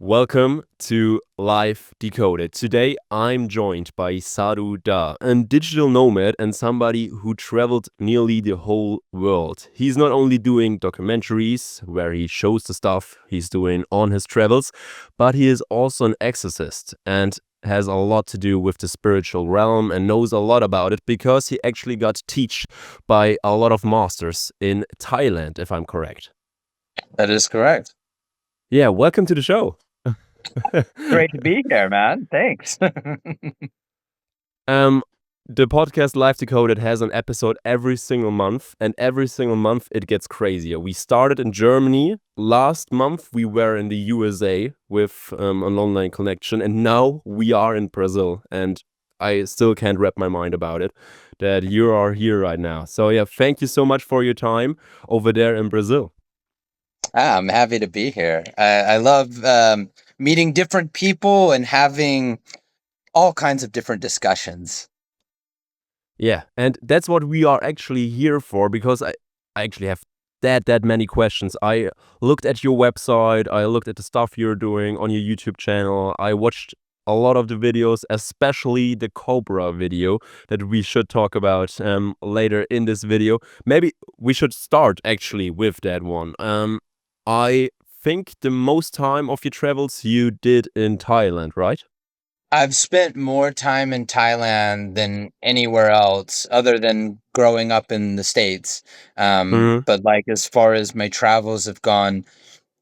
Welcome to Life Decoded. Today I'm joined by Sadhu, a digital nomad and somebody who traveled nearly the whole world. He's not only doing documentaries where he shows the stuff he's doing on his travels, but he is also an exorcist and has a lot to do with the spiritual realm and knows a lot about it because he actually got taught by a lot of masters in Thailand, if I'm correct. That is correct. Yeah, welcome to the show. Great to be here, man. Thanks. The podcast Life Decoded has an episode every single month, and every single month it gets crazier. We started in Germany. Last month we were in the USA with an online connection, and now we are in Brazil. And I still can't wrap my mind about it that you are here right now. So yeah, thank you so much for your time over there in Brazil. I'm happy to be here. I love meeting different people and having all kinds of different discussions. Yeah, and that's what we are actually here for, because I actually have that many questions. I looked at your website, I looked at the stuff you're doing on your YouTube channel, I watched a lot of the videos, especially the Cobra video that we should talk about later in this video. Maybe we should start actually with that one. I think the most time of your travels you did in Thailand, right? I've spent more time in Thailand than anywhere else other than growing up in the States. Mm-hmm. But like as far as my travels have gone,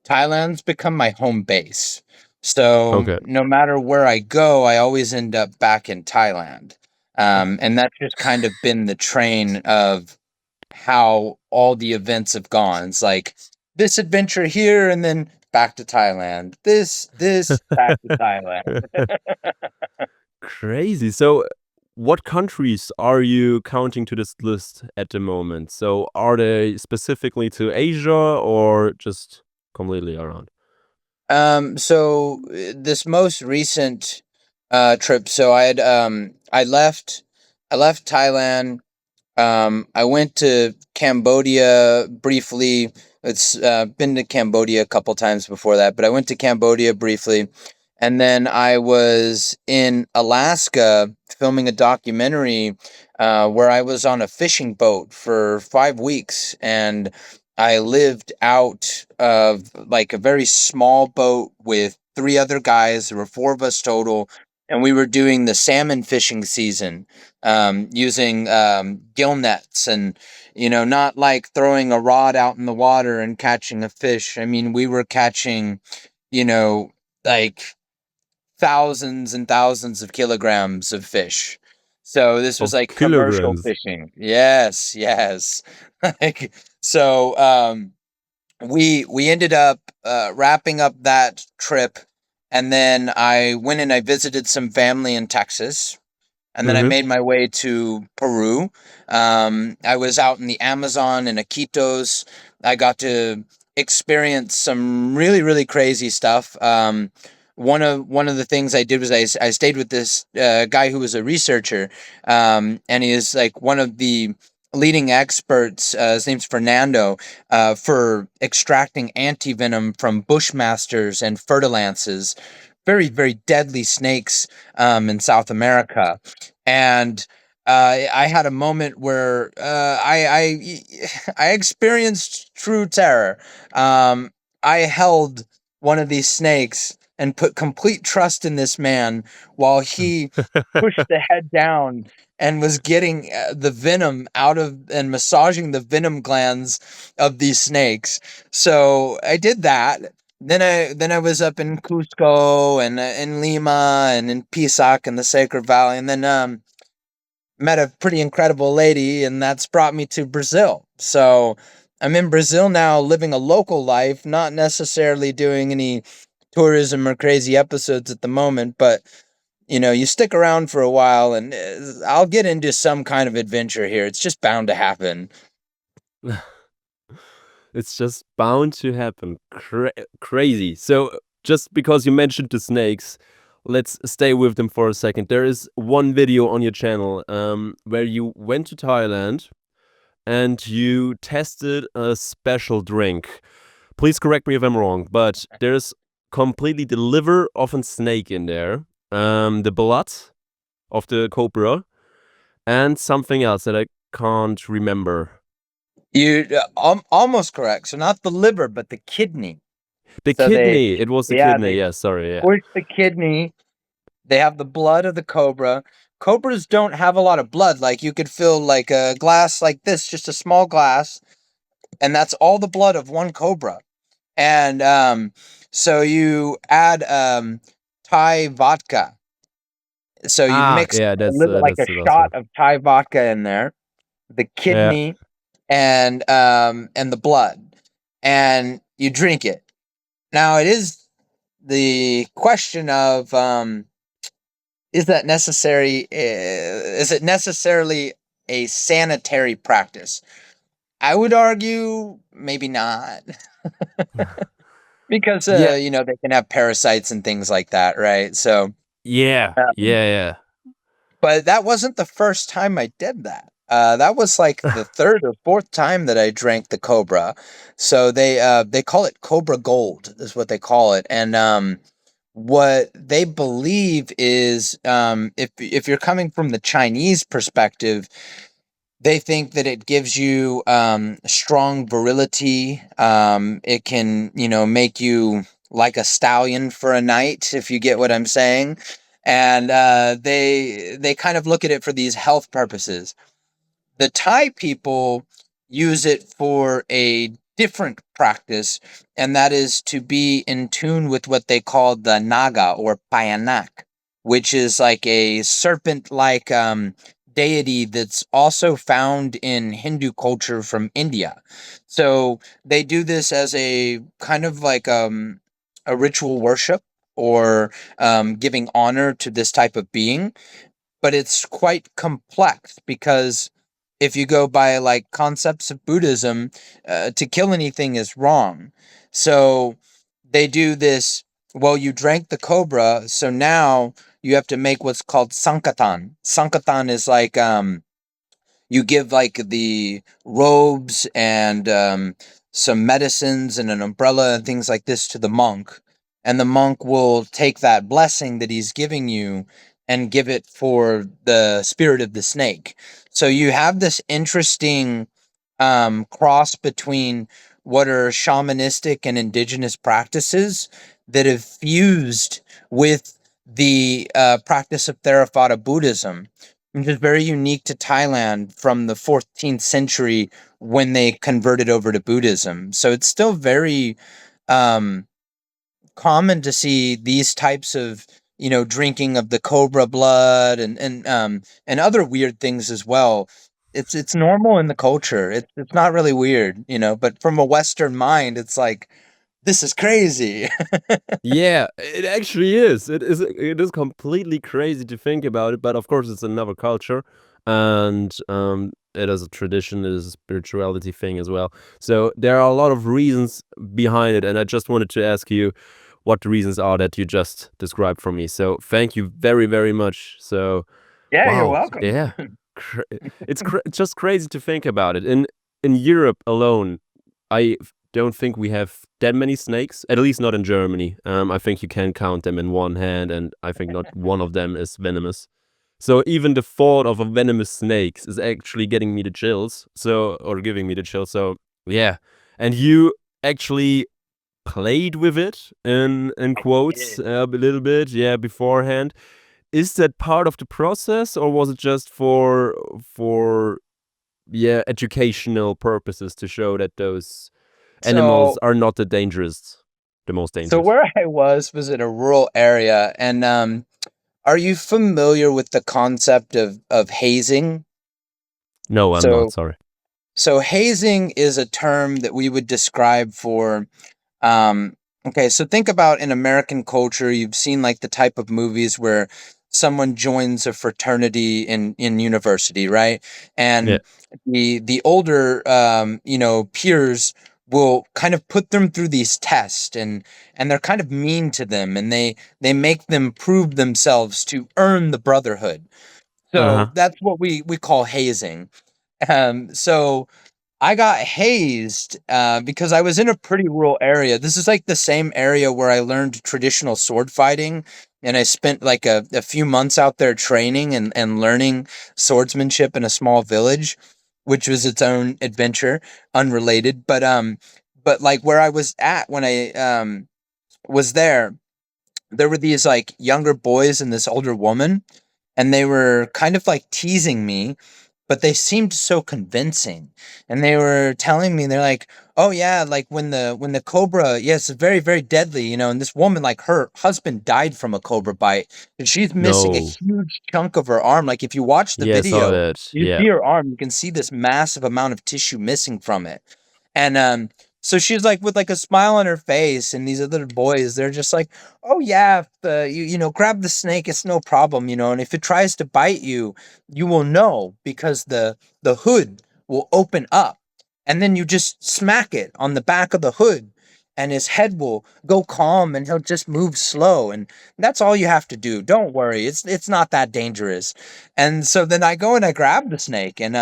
Thailand's become my home base. So Okay. no matter where I go, I always end up back in Thailand. And that's just kind of been the train of how all the events have gone. It's like this adventure here and then back to Thailand. This, back to Thailand. Crazy. So, what countries are you counting to this list at the moment? So, are they specifically to Asia or just completely around? This most recent trip, so I left Thailand. I went to Cambodia briefly. It's been to Cambodia a couple times before that, but I went to Cambodia briefly. And then I was in Alaska filming a documentary where I was on a fishing boat for 5 weeks. And I lived out of like a very small boat with three other guys. There were four of us total. And we were doing the salmon fishing season using gill nets and, not like throwing a rod out in the water and catching a fish. I mean, we were catching, like thousands and thousands of kilograms of fish. So this was Of like commercial kilograms. fishing. Yes, yes. Like, so we ended up wrapping up that trip, and then I went and I visited some family in Texas, and then I Mm-hmm. made my way to Peru. I was out in the Amazon in Iquitos. I got to experience some really really crazy stuff. One of the things I did was I stayed with this guy who was a researcher, and he is like one of the leading experts. His name's Fernando, for extracting antivenom from bushmasters and fertilances, very very deadly snakes in South America. And I had a moment where I experienced true terror. I held one of these snakes and put complete trust in this man while he pushed the head down and was getting the venom out of and massaging the venom glands of these snakes. So I did that. Then I was up in Cusco and in Lima and in Pisac in the Sacred Valley, and then met a pretty incredible lady, and that's brought me to Brazil. So I'm in Brazil now, living a local life, not necessarily doing any tourism or crazy episodes at the moment, but you stick around for a while, and I'll get into some kind of adventure here. It's just bound to happen. It's just bound to happen. Crazy. So, just because you mentioned the snakes, let's stay with them for a second. There is one video on your channel where you went to Thailand and you tested a special drink. Please correct me if I'm wrong, but there's completely the liver of a snake in there, the blood of the cobra, and something else that I can't remember. You almost correct. So not the liver, but the kidney. The So kidney. It was the kidney. they Yeah, sorry. Yeah. squish the kidney. They have the blood of the cobra. Cobras don't have a lot of blood. Like you could fill like a glass like this, just a small glass, and that's all the blood of one cobra. And so you add Thai vodka. So you Ah, mix yeah. a little like That's a the last shot one. of Thai vodka in there, the Yeah. kidney, and the blood, and you drink it. Now it is the question of is that necessary? Is it necessarily a sanitary practice? I would argue maybe not, because Yeah. they can have parasites and things like that, right? So, Yeah. um, Yeah. Yeah. but that wasn't the first time I did that. That was like the third or fourth time that I drank the Cobra. So they call it Cobra Gold, is what they call it, and what they believe is, if you're coming from the Chinese perspective, they think that it gives you strong virility. It can, make you like a stallion for a night, if you get what I'm saying. And they kind of look at it for these health purposes. The Thai people use it for a different practice, and that is to be in tune with what they call the Naga or Payanak, which is like a serpent like deity that's also found in Hindu culture from India. So they do this as a kind of like a ritual worship, or giving honor to this type of being, but it's quite complex because if you go by like concepts of Buddhism, to kill anything is wrong. So they do this. Well, you drank the cobra, so now you have to make what's called sankatan. Sankatan is like you give like the robes and some medicines and an umbrella and things like this to the monk, and the monk will take that blessing that he's giving you and give it for the spirit of the snake. So you have this interesting cross between what are shamanistic and indigenous practices that have fused with the practice of Theravada Buddhism, which is very unique to Thailand from the 14th century when they converted over to Buddhism. So it's still very um, common to see these types of, drinking of the cobra blood and other weird things as well. It's normal in the culture. It's not really weird, but from a Western mind, it's like, this is crazy. Yeah, it actually is. It is completely crazy to think about it, but of course it's another culture, and it is a tradition, it is a spirituality thing as well. So there are a lot of reasons behind it, and I just wanted to ask you what the reasons are that you just described for me. So thank you very, very much. So Yeah, you're wow, welcome. yeah, cra- it's just crazy to think about it. In Europe alone, I don't think we have that many snakes, at least not in Germany. I think you can count them in one hand, and I think not one of them is venomous. So even the thought of a venomous snake is actually getting me the chills. So, or giving me the chills. So yeah, and you actually played with it in quotes a little bit, yeah, beforehand. Is that part of the process, or was it just for yeah, educational purposes to show that those animals So are not the most So dangerous? where I was in a rural area, and are you familiar with the concept of hazing? No, I'm not. So Sorry. so hazing is a term that we would describe for um okay, so think about in American culture, you've seen like the type of movies where someone joins a fraternity in university, right? Yeah. And the older peers will kind of put them through these tests, and they're kind of mean to them, and they make them prove themselves to earn the brotherhood. Uh So huh. that's what we call hazing. So I got hazed because I was in a pretty rural area. This is like the same area where I learned traditional sword fighting. And I spent like a few months out there training and learning swordsmanship in a small village, which was its own adventure, unrelated. But like where I was at when I was there were these like younger boys and this older woman, and they were kind of like teasing me, but they seemed so convincing. And they were telling me, they're like, "Oh yeah, like when the cobra, yes, it's very very deadly, you know." And this woman, like her husband died from a cobra bite, and she's missing a No. huge chunk of her arm. Like if you watch the Yeah, I saw video, that. you Yeah. see her arm, you can see this massive amount of tissue missing from it. And so she's like with like a smile on her face, and these other boys, they're just like, "Oh yeah, you know, grab the snake, it's no problem, you know, and if it tries to bite you, you will know because the hood will open up, and then you just smack it on the back of the hood, and his head will go calm, and he'll just move slow, and that's all you have to do. Don't worry, it's not that dangerous." And so then I go and I grab the snake, and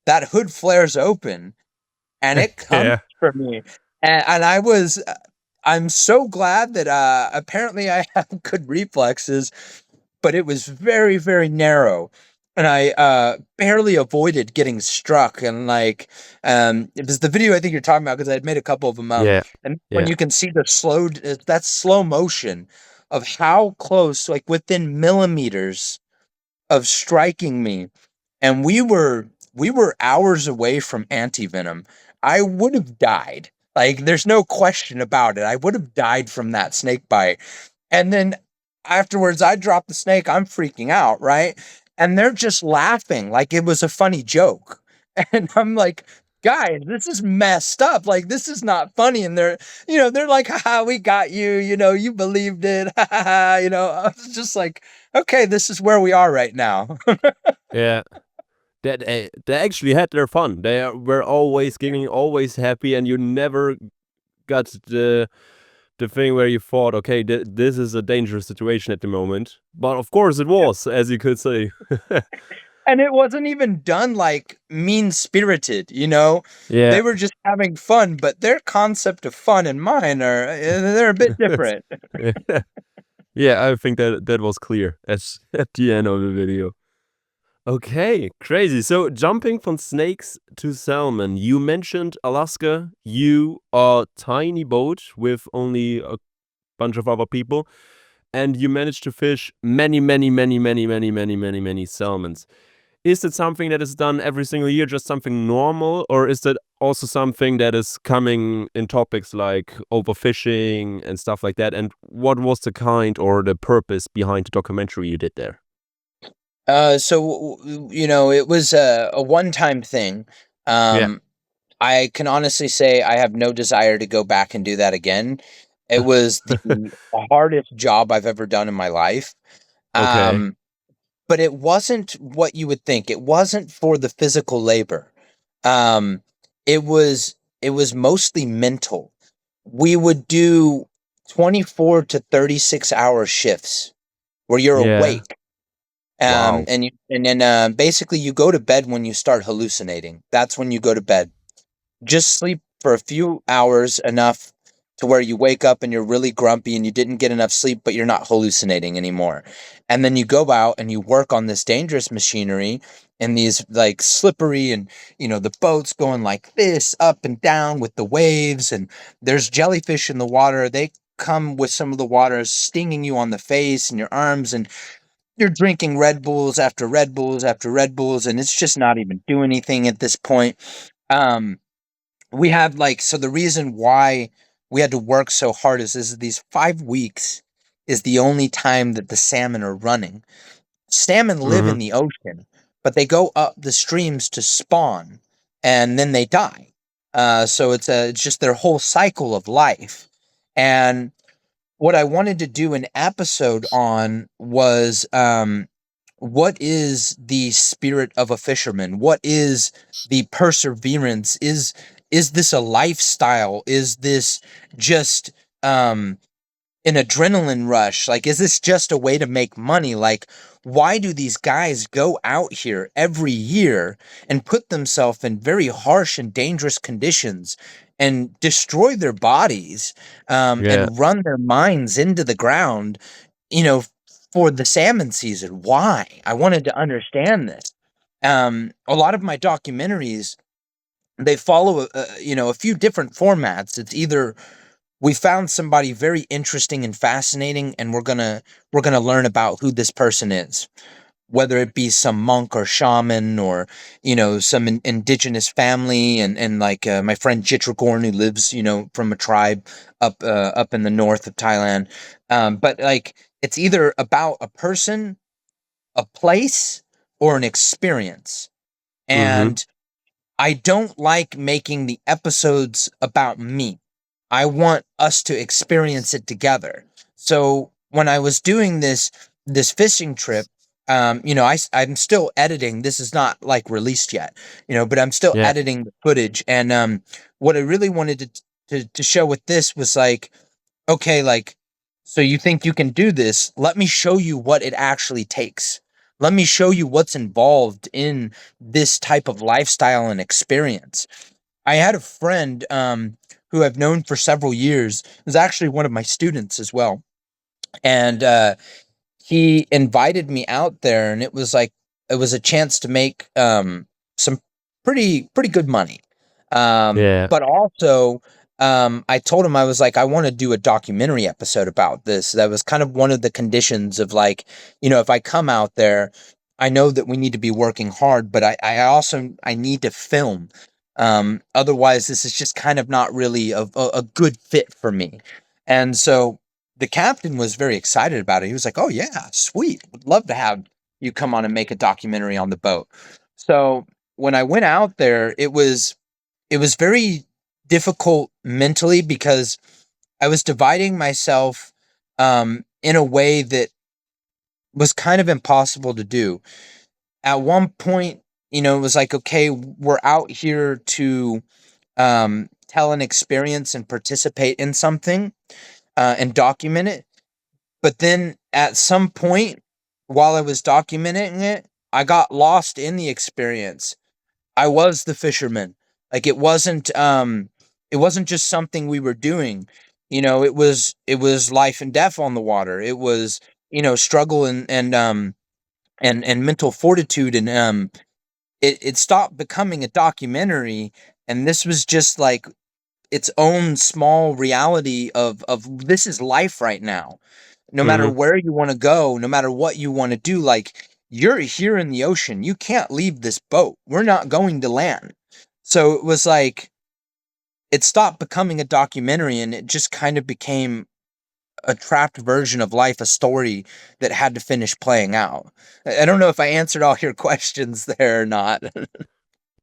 that hood flares open, and it comes Yeah. for me. And I was I'm so glad that apparently I have good reflexes, but it was very, very narrow. And I barely avoided getting struck. And like, it was the video I think you're talking about because I had made a couple of them. Yeah. And when Yeah. you can see the that's slow motion of how close, like within millimeters of striking me, and we were hours away from anti-venom. I would have died. Like there's no question about it. I would have died from that snake bite. And then afterwards I drop the snake, I'm freaking out, right? And they're just laughing like it was a funny joke. And I'm like, "Guys, this is messed up. Like this is not funny." And they're like, "Haha, we got you, you know, you believed it." Ha ha ha, you know. I was just like, "Okay, this is where we are right now." Yeah. That they actually had their fun. Were always giggling, always happy, and you never got the thing where you thought, okay, this is a dangerous situation at the moment. But of course, it was, as you could say. And it wasn't even done like mean spirited, you know? Yeah. They were just having fun, but their concept of fun and mine are they're a bit different. Yeah. Yeah, I think that was clear at the end of the video. Okay, crazy. So jumping from snakes to salmon, you mentioned Alaska. You are tiny boat with only a bunch of other people, and you managed to fish many, many, many, many, many, many, many, many salmons. Is it something that is done every single year, just something normal, or is that also something that is coming in topics like overfishing and stuff like that? And what was the kind or the purpose behind the documentary you did there? You know, it was a one-time thing. Yeah. Um, I can honestly say I have no desire to go back and do that again. It was the hardest job I've ever done in my life. Okay. Um, but it wasn't what you would think. It wasn't for the physical labor. Um, it was mostly mental. We would do 24 to 36-hour shifts where you're Yeah. awake. Wow. And then basically you go to bed when you start hallucinating. That's when you go to bed. Just sleep for a few hours, enough to where you wake up and you're really grumpy and you didn't get enough sleep, but you're not hallucinating anymore. And then you go out and you work on this dangerous machinery and these like slippery, and you know, the boat's going like this up and down with the waves, and there's jellyfish in the water. They come with some of the water stinging you on the face and your arms, and you're drinking Red Bulls after Red Bulls after Red Bulls, and it's just not even doing anything at this point. Um, we have like, so the reason why we had to work so hard is these 5 weeks is the only time that the salmon are running. Salmon live in Mhm. the ocean, but they go up the streams to spawn, and then they die. So it's just their whole cycle of life. And what I wanted to do an episode on was what is the spirit of a fisherman? What is the perseverance? Is this a lifestyle? Is this just um an adrenaline rush? Like, is this just a way to make money? Like, why do these guys go out here every year and put themselves in very harsh and dangerous conditions and destroy their bodies, Yeah. and run their minds into the ground, you know, for the salmon season? Why? I wanted to understand this. A lot of my documentaries, they follow a few different formats. It's either we found somebody very interesting and fascinating, and we're gonna learn about who this person is, whether it be some monk or shaman, or some indigenous family, and like my friend Jitragorn, who lives from a tribe up in the north of Thailand. But like, it's either about a person, a place, or an experience. Mm-hmm. And I don't like making the episodes about me. I want us to experience it together. So when I was doing this fishing trip, I'm still editing. This is not like released yet, but I'm still Yeah. editing the footage. And what I really wanted to show with this was like, okay, like, so you think you can do this? Let me show you what it actually takes. Let me show you what's involved in this type of lifestyle and experience. I had a friend who I've known for several years, was actually one of my students as well. And he invited me out there, and it was a chance to make some pretty good money. Yeah. But also, I told him, I was like, I want to do a documentary episode about this. That was kind of one of the conditions of like, if I come out there, I know that we need to be working hard, but I also I need to film. Otherwise, this is just kind of not really a good fit for me. And so the captain was very excited about it. He was like, "Oh yeah, sweet. Would love to have you come on and make a documentary on the boat." So when I went out there, it was very difficult mentally, because I was dividing myself in a way that was kind of impossible to do. At one point, it was like, okay, we're out here to tell an experience and participate in something, and document it. But then at some point, while I was documenting it, I got lost in the experience. I was the fisherman. Like, it wasn't just something we were doing. It was life and death on the water. It was, struggle and mental fortitude, and it stopped becoming a documentary, and this was just like its own small reality of this is life right now. No matter Mm-hmm. where you want to go, no matter what you want to do, like, you're here in the ocean. You can't leave this boat. We're not going to land. So it was like it stopped becoming a documentary, and it just kind of became a trapped version of life, a story that had to finish playing out. I don't know if I answered all your questions there or not.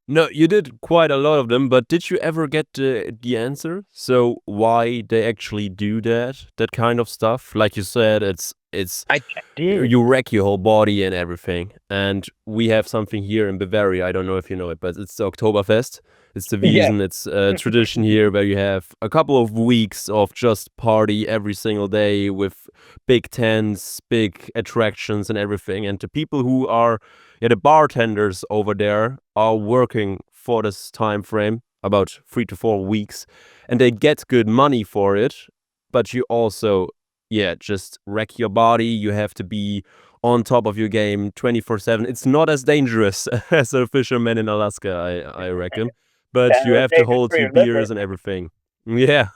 No, you did quite a lot of them, but did you ever get the answer? So why they actually do that kind of stuff? Like you said, it's I did. you wreck your whole body and everything. And we have something here in Bavaria. I don't know if you know it, but it's the Oktoberfest. It's the Yeah. Wiesen. It's a tradition here where you have a couple of weeks of just party every single day with big tents, big attractions, and everything. And the people who are, yeah, the bartenders over there are working for this time frame, about 3 to 4 weeks, and they get good money for it. But you also, yeah, just wreck your body. You have to be on top of your game 24/7. It's not as dangerous as a fisherman in Alaska, I reckon, but Yeah, you it was have to dangerous hold for your your liver. beers and everything. Yeah,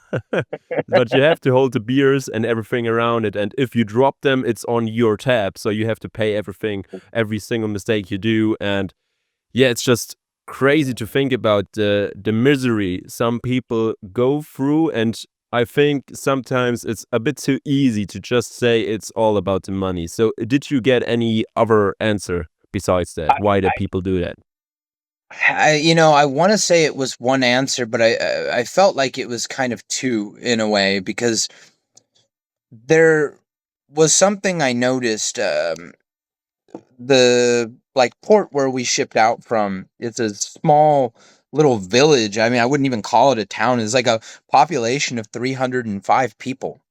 but you have to hold the beers and everything around it. And if you drop them, it's on your tab. So you have to pay everything, every single mistake you do. And yeah, it's just crazy to think about the misery some people go through. And I think sometimes it's a bit too easy to just say it's all about the money. So did you get any other answer besides that? Why do people do that? I want to say it was one answer, but I felt like it was kind of two in a way, because there was something I noticed. The like port where we shipped out from, it's a small little village. I mean, I wouldn't even call it a town. It's like a population of 305 people.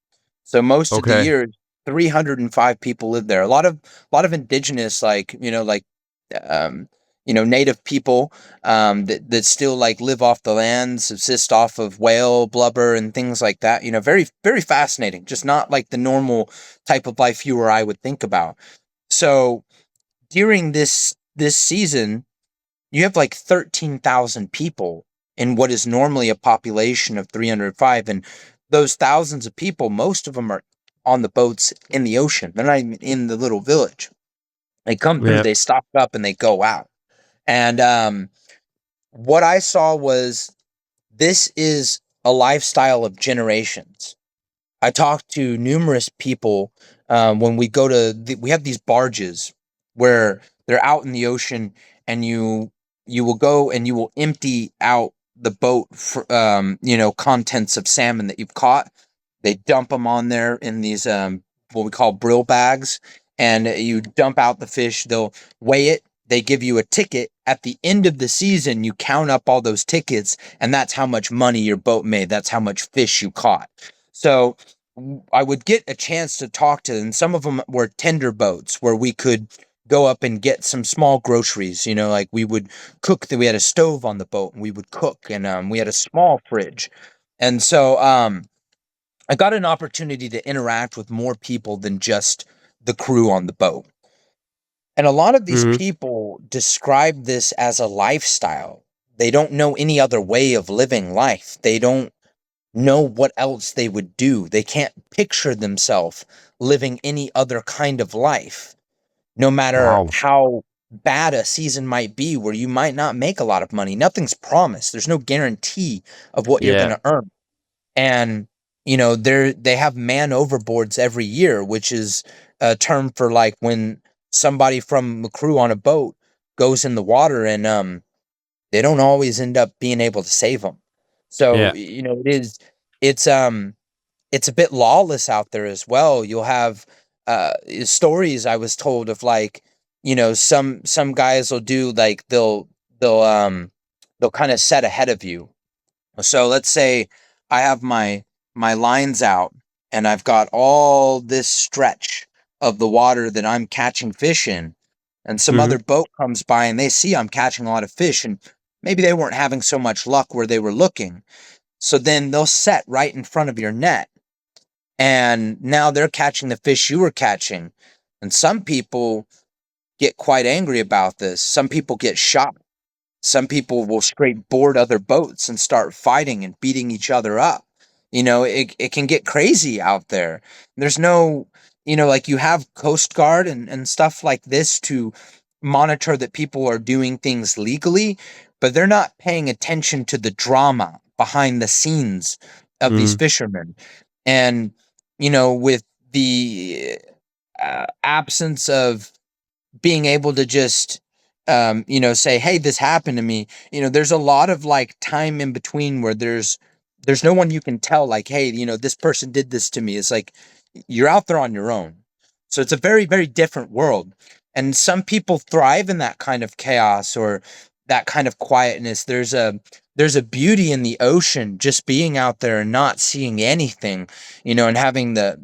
So most of the Okay. year, 305 people live there. A lot of indigenous, like, um, native people, that still like live off the land, subsist off of whale blubber and things like that. Very, very fascinating. Just not like the normal type of life you or I would think about. So during this season, you have like 13,000 people in what is normally a population of 305. And those thousands of people, most of them are on the boats in the ocean. They're not even in the little village. They come through, Yeah. they stop up, and they go out. And what I saw was, this is a lifestyle of generations. I talked to numerous people, when we go to we have these barges where they're out in the ocean, and you will go and you will empty out the boat for, contents of salmon that you've caught. They dump them on there in these, what we call brill bags, and you dump out the fish. They'll weigh it. They give you a ticket. At the end of the season, you count up all those tickets, and that's how much money your boat made. That's how much fish you caught. So I would get a chance to talk to them. Some of them were tender boats where we could go up and get some small groceries. Like we would cook. We had a stove on the boat, and we would cook, and we had a small fridge. And so I got an opportunity to interact with more people than just the crew on the boat. And a lot of these Hmm. people describe this as a lifestyle. They don't know any other way of living life. They don't know what else they would do. They can't picture themselves living any other kind of life, no matter Wow. how bad a season might be, where you might not make a lot of money. Nothing's promised. There's no guarantee of what you're going Yeah. to earn. And they have man overboards every year, which is a term for like when somebody from the crew on a boat goes in the water, and they don't always end up being able to save them. So Yeah. it's a bit lawless out there as well. You'll have stories I was told of, like, some guys will do, like, they'll kind of set ahead of you. So let's say I have my lines out, and I've got all this stretch of the water that I'm catching fish in, and some Hmm. other boat comes by and they see I'm catching a lot of fish, and maybe they weren't having so much luck where they were looking. So then they'll set right in front of your net, and now they're catching the fish you were catching. And some people get quite angry about this. Some people get shot. Some people will straight board other boats and start fighting and beating each other up. It can get crazy out there. There's no, like, you have Coast Guard and stuff like this to monitor that people are doing things legally, but they're not paying attention to the drama behind the scenes of these Hmm. fishermen. And, with the absence of being able to just say, hey, this happened to me. There's a lot of like time in between where there's no one you can tell, like, hey, this person did this to me. It's like you're out there on your own. So it's a very, very different world. And some people thrive in that kind of chaos or that kind of quietness. There's a beauty in the ocean, just being out there and not seeing anything, and having the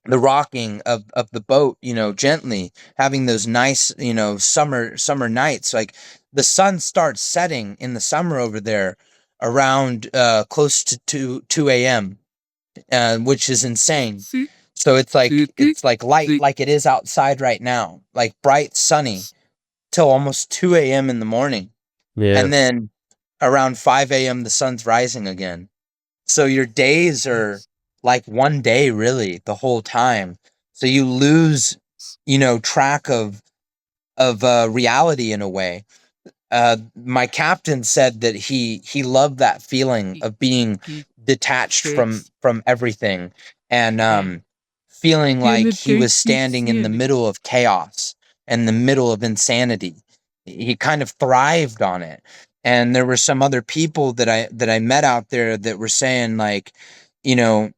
rocking of the boat, gently, having those nice, summer nights. Like, the sun starts setting in the summer over there around close to 2 a.m., which is insane. See, So it's like see, light see. like it is outside right now, like bright sunny till almost 2 a.m. in the morning. Yeah. And then around 5 a.m. the sun's rising again. So your days are like one day, really, the whole time. So you lose, track of reality in a way. My captain said that he loved that feeling of being detached from Text everything, and and feeling like he was standing in the Kenedictician. middle of chaos and the middle of insanity. He kind of thrived on it. And there were some other people that I met out there that were saying, like, you know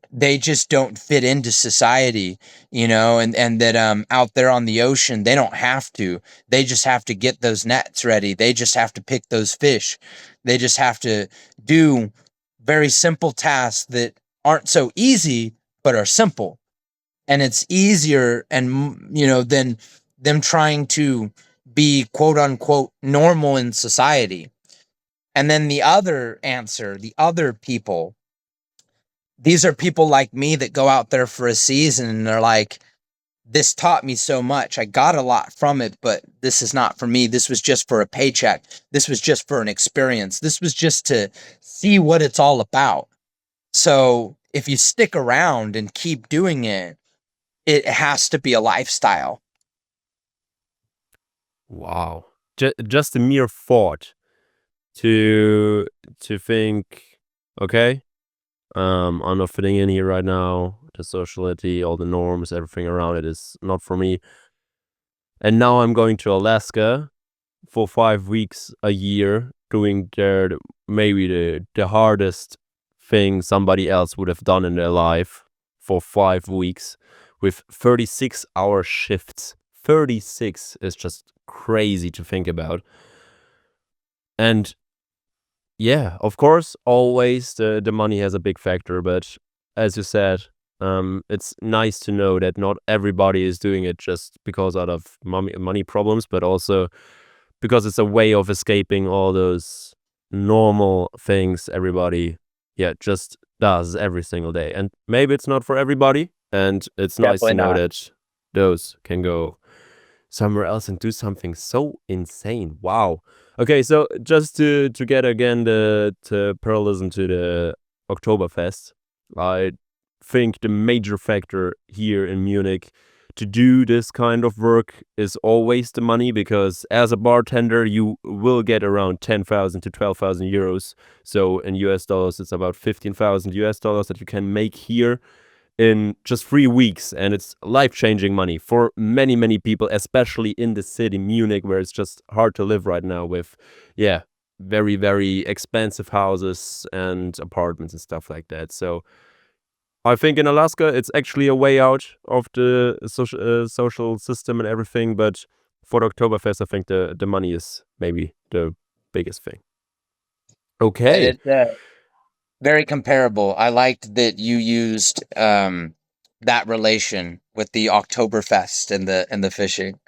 they just don't fit into society, and that out there on the ocean, they don't have to. They just have to get those nets ready. They just have to pick those fish. They just have to do very simple tasks that aren't so easy, but are simple. And it's easier than them trying to be quote unquote normal in society. And then the other answer, the other people, these are people like me that go out there for a season and they're like, this taught me so much. I got a lot from it, but this is not for me. This was just for a paycheck. This was just for an experience. This was just to see what it's all about. So if you stick around and keep doing it, it has to be a lifestyle. Wow. Just the mere thought to think, okay, I'm not fitting in here right now. The sociality, all the norms, everything around it is not for me. And now I'm going to Alaska for 5 weeks a year, doing maybe the hardest thing somebody else would have done in their life for 5 weeks with 36-hour shifts. 36 is just crazy to think about. And yeah, of course, always the money has a big factor, but as you said, it's nice to know that not everybody is doing it just because out of money problems, but also because it's a way of escaping all those normal things everybody, yeah, just does every single day. And maybe it's not for everybody, and it's nice to Definitely know not. that those can go somewhere else and do something so insane. Wow. Okay, so just to get again the parallelism to the Oktoberfest, I think the major factor here in Munich to do this kind of work is always the money, because as a bartender you will get around 10,000 to 12,000 euros. So in US dollars it's about 15,000 US dollars that you can make here in just 3 weeks, and it's life-changing money for many, many people, especially in the city Munich, where it's just hard to live right now with, yeah, very, very expensive houses and apartments and stuff like that. So I think in Alaska it's actually a way out of the social system and everything, but for the Oktoberfest I think the money is maybe the biggest thing. Okay. It's very comparable. I liked that you used that relation with the Oktoberfest and the fishing.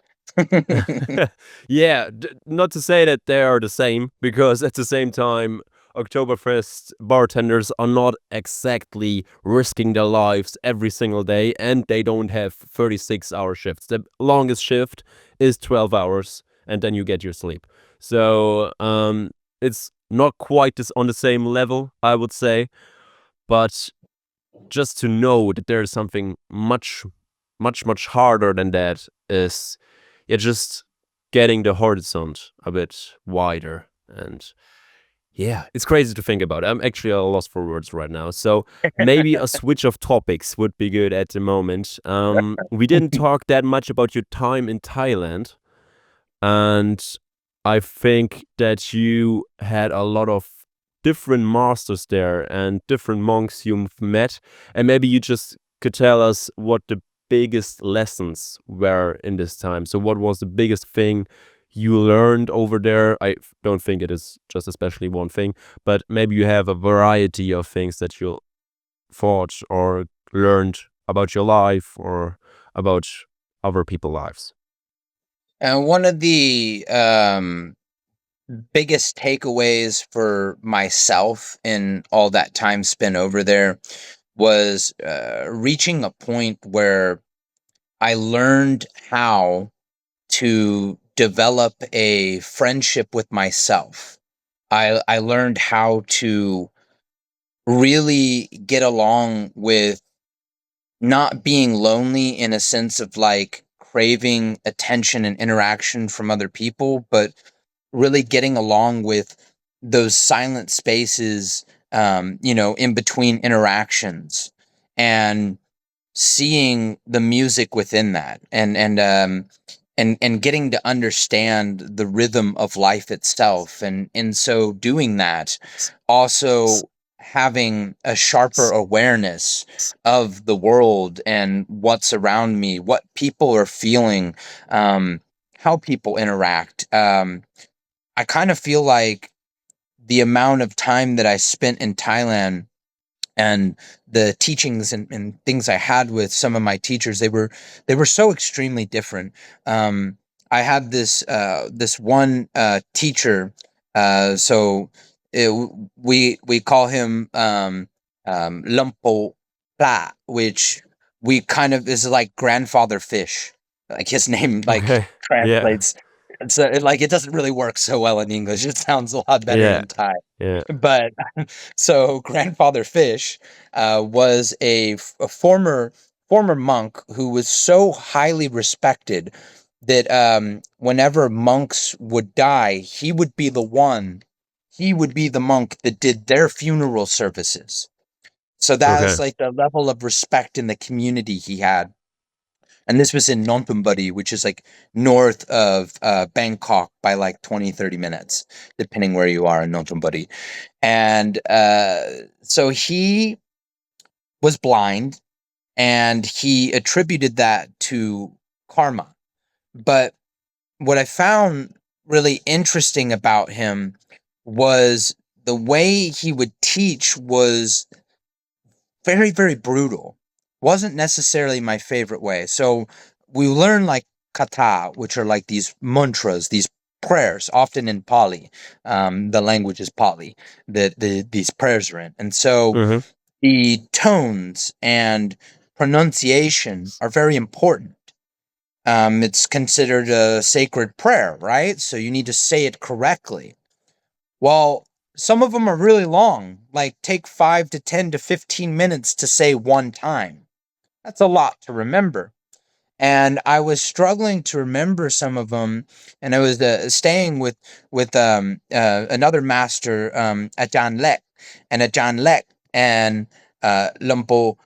Yeah, not to say that they are the same, because at the same time, Oktoberfest bartenders are not exactly risking their lives every single day, and they don't have 36-hour shifts. The longest shift is 12 hours, and then you get your sleep. So it's not quite on the same level, I would say, but just to know that there's something much, much, much harder than that is, yeah, just getting the horizon a bit wider. And yeah, it's crazy to think about. I'm actually at a loss for words right now. So maybe a switch of topics would be good at the moment. We didn't talk that much about your time in Thailand, and I think that you had a lot of different masters there and different monks you've met, and maybe you just could tell us what the biggest lessons were in this time. So what was the biggest thing you learned over there? I don't think it is just especially one thing, but maybe you have a variety of things that you thought or learned about your life or about other people's lives. And one of the biggest takeaways for myself in all that time spent over there was reaching a point where I learned how to develop a friendship with myself. I learned how to really get along with not being lonely in a sense of like craving attention and interaction from other people, but really getting along with those silent spaces, in between interactions, and seeing the music within that, and getting to understand the rhythm of life itself, and in so doing that, also having a sharper awareness of the world and what's around me, what people are feeling, how people interact. I kind of feel like the amount of time that I spent in Thailand and the teachings and things I had with some of my teachers, they were so extremely different. I had this one teacher. So we call him Lumpo Pla, which we kind of is like grandfather fish. Like his name like Okay. Yeah. translates. So like it doesn't really work so well in English. It sounds a lot better Yeah. in Thai. Yeah. But so grandfather Fish was a former monk who was so highly respected that whenever monks would die, he would be the monk that did their funeral services. So that Okay. was like the level of respect in the community he had. And this was in Nonthaburi, which is like north of Bangkok by like 20, 30 minutes, depending where you are in Nonthaburi. And so he was blind and he attributed that to karma. But what I found really interesting about him was the way he would teach was very, very brutal. Wasn't necessarily my favorite way. So we learn like kata, which are like these mantras, these prayers, often in Pali. The language is Pali that these prayers are in. And so Mhm. the tones and pronunciation are very important. It's considered a sacred prayer, right? So you need to say it correctly. Well, some of them are really long, like take 5 to 10 to 15 minutes to say one time. That's a lot to remember. And I was struggling to remember some of them, and I was staying with another master, Ajahn Lek, and Ajahn Lek and Lumpo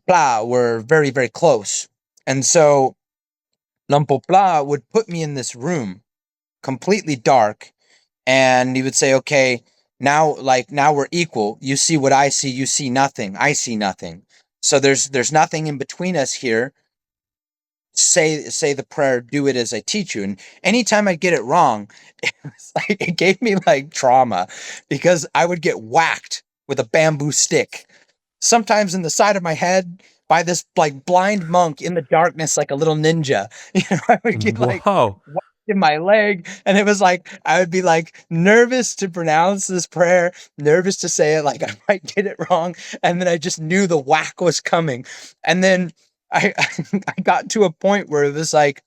Pla were very, very close. And so Lumpo Pla would put me in this room, completely dark, and he would say, "Okay, now we're equal. You see what I see, you see nothing. I see nothing. So there's nothing in between us here. Say the prayer, do it as I teach you." And anytime I get it wrong, it's like it gave me like trauma because I would get whacked with a bamboo stick, sometimes in the side of my head by this like blind monk in the darkness, like a little ninja. I would get like Wow. whacked in my leg, and it was like I would be like nervous to pronounce this prayer, nervous to say it, like I might get it wrong, and then I just knew the whack was coming, and then I I got to a point where it was like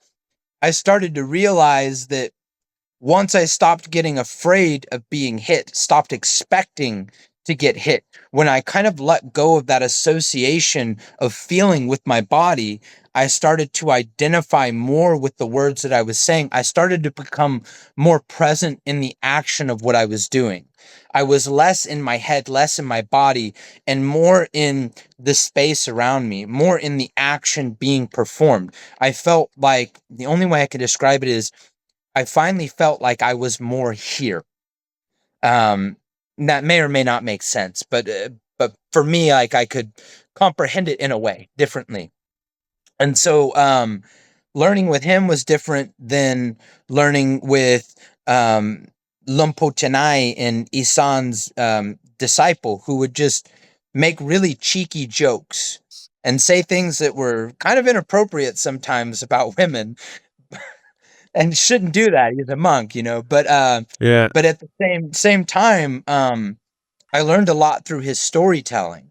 I started to realize that once I stopped getting afraid of being hit, stopped expecting to get hit, when I kind of let go of that association of feeling with my body, I started to identify more with the words that I was saying. I started to become more present in the action of what I was doing. I was less in my head, less in my body, and more in the space around me, more in the action being performed. I felt like the only way I could describe it is I finally felt like I was more here. Um, that may or may not make sense, but for me, like I could comprehend it in a way differently. And so, learning with him was different than learning with Lumpo Chennai and Isan's disciple, who would just make really cheeky jokes and say things that were kind of inappropriate sometimes about women and shouldn't do that. He's a monk, Yeah. but at the same time, I learned a lot through his storytelling,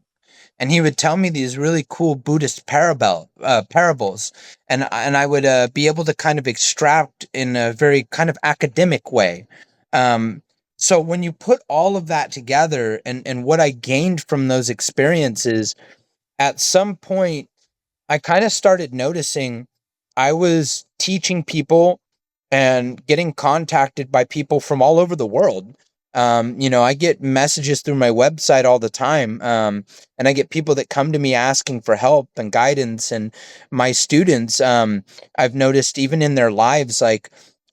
and he would tell me these really cool Buddhist parables, and I would be able to kind of extract in a very kind of academic way. Um, so when you put all of that together, and what I gained from those experiences, at some point I kind of started noticing I was teaching people and getting contacted by people from all over the world. I get messages through my website all the time. And I get people that come to me asking for help and guidance. And my students, I've noticed even in their lives, like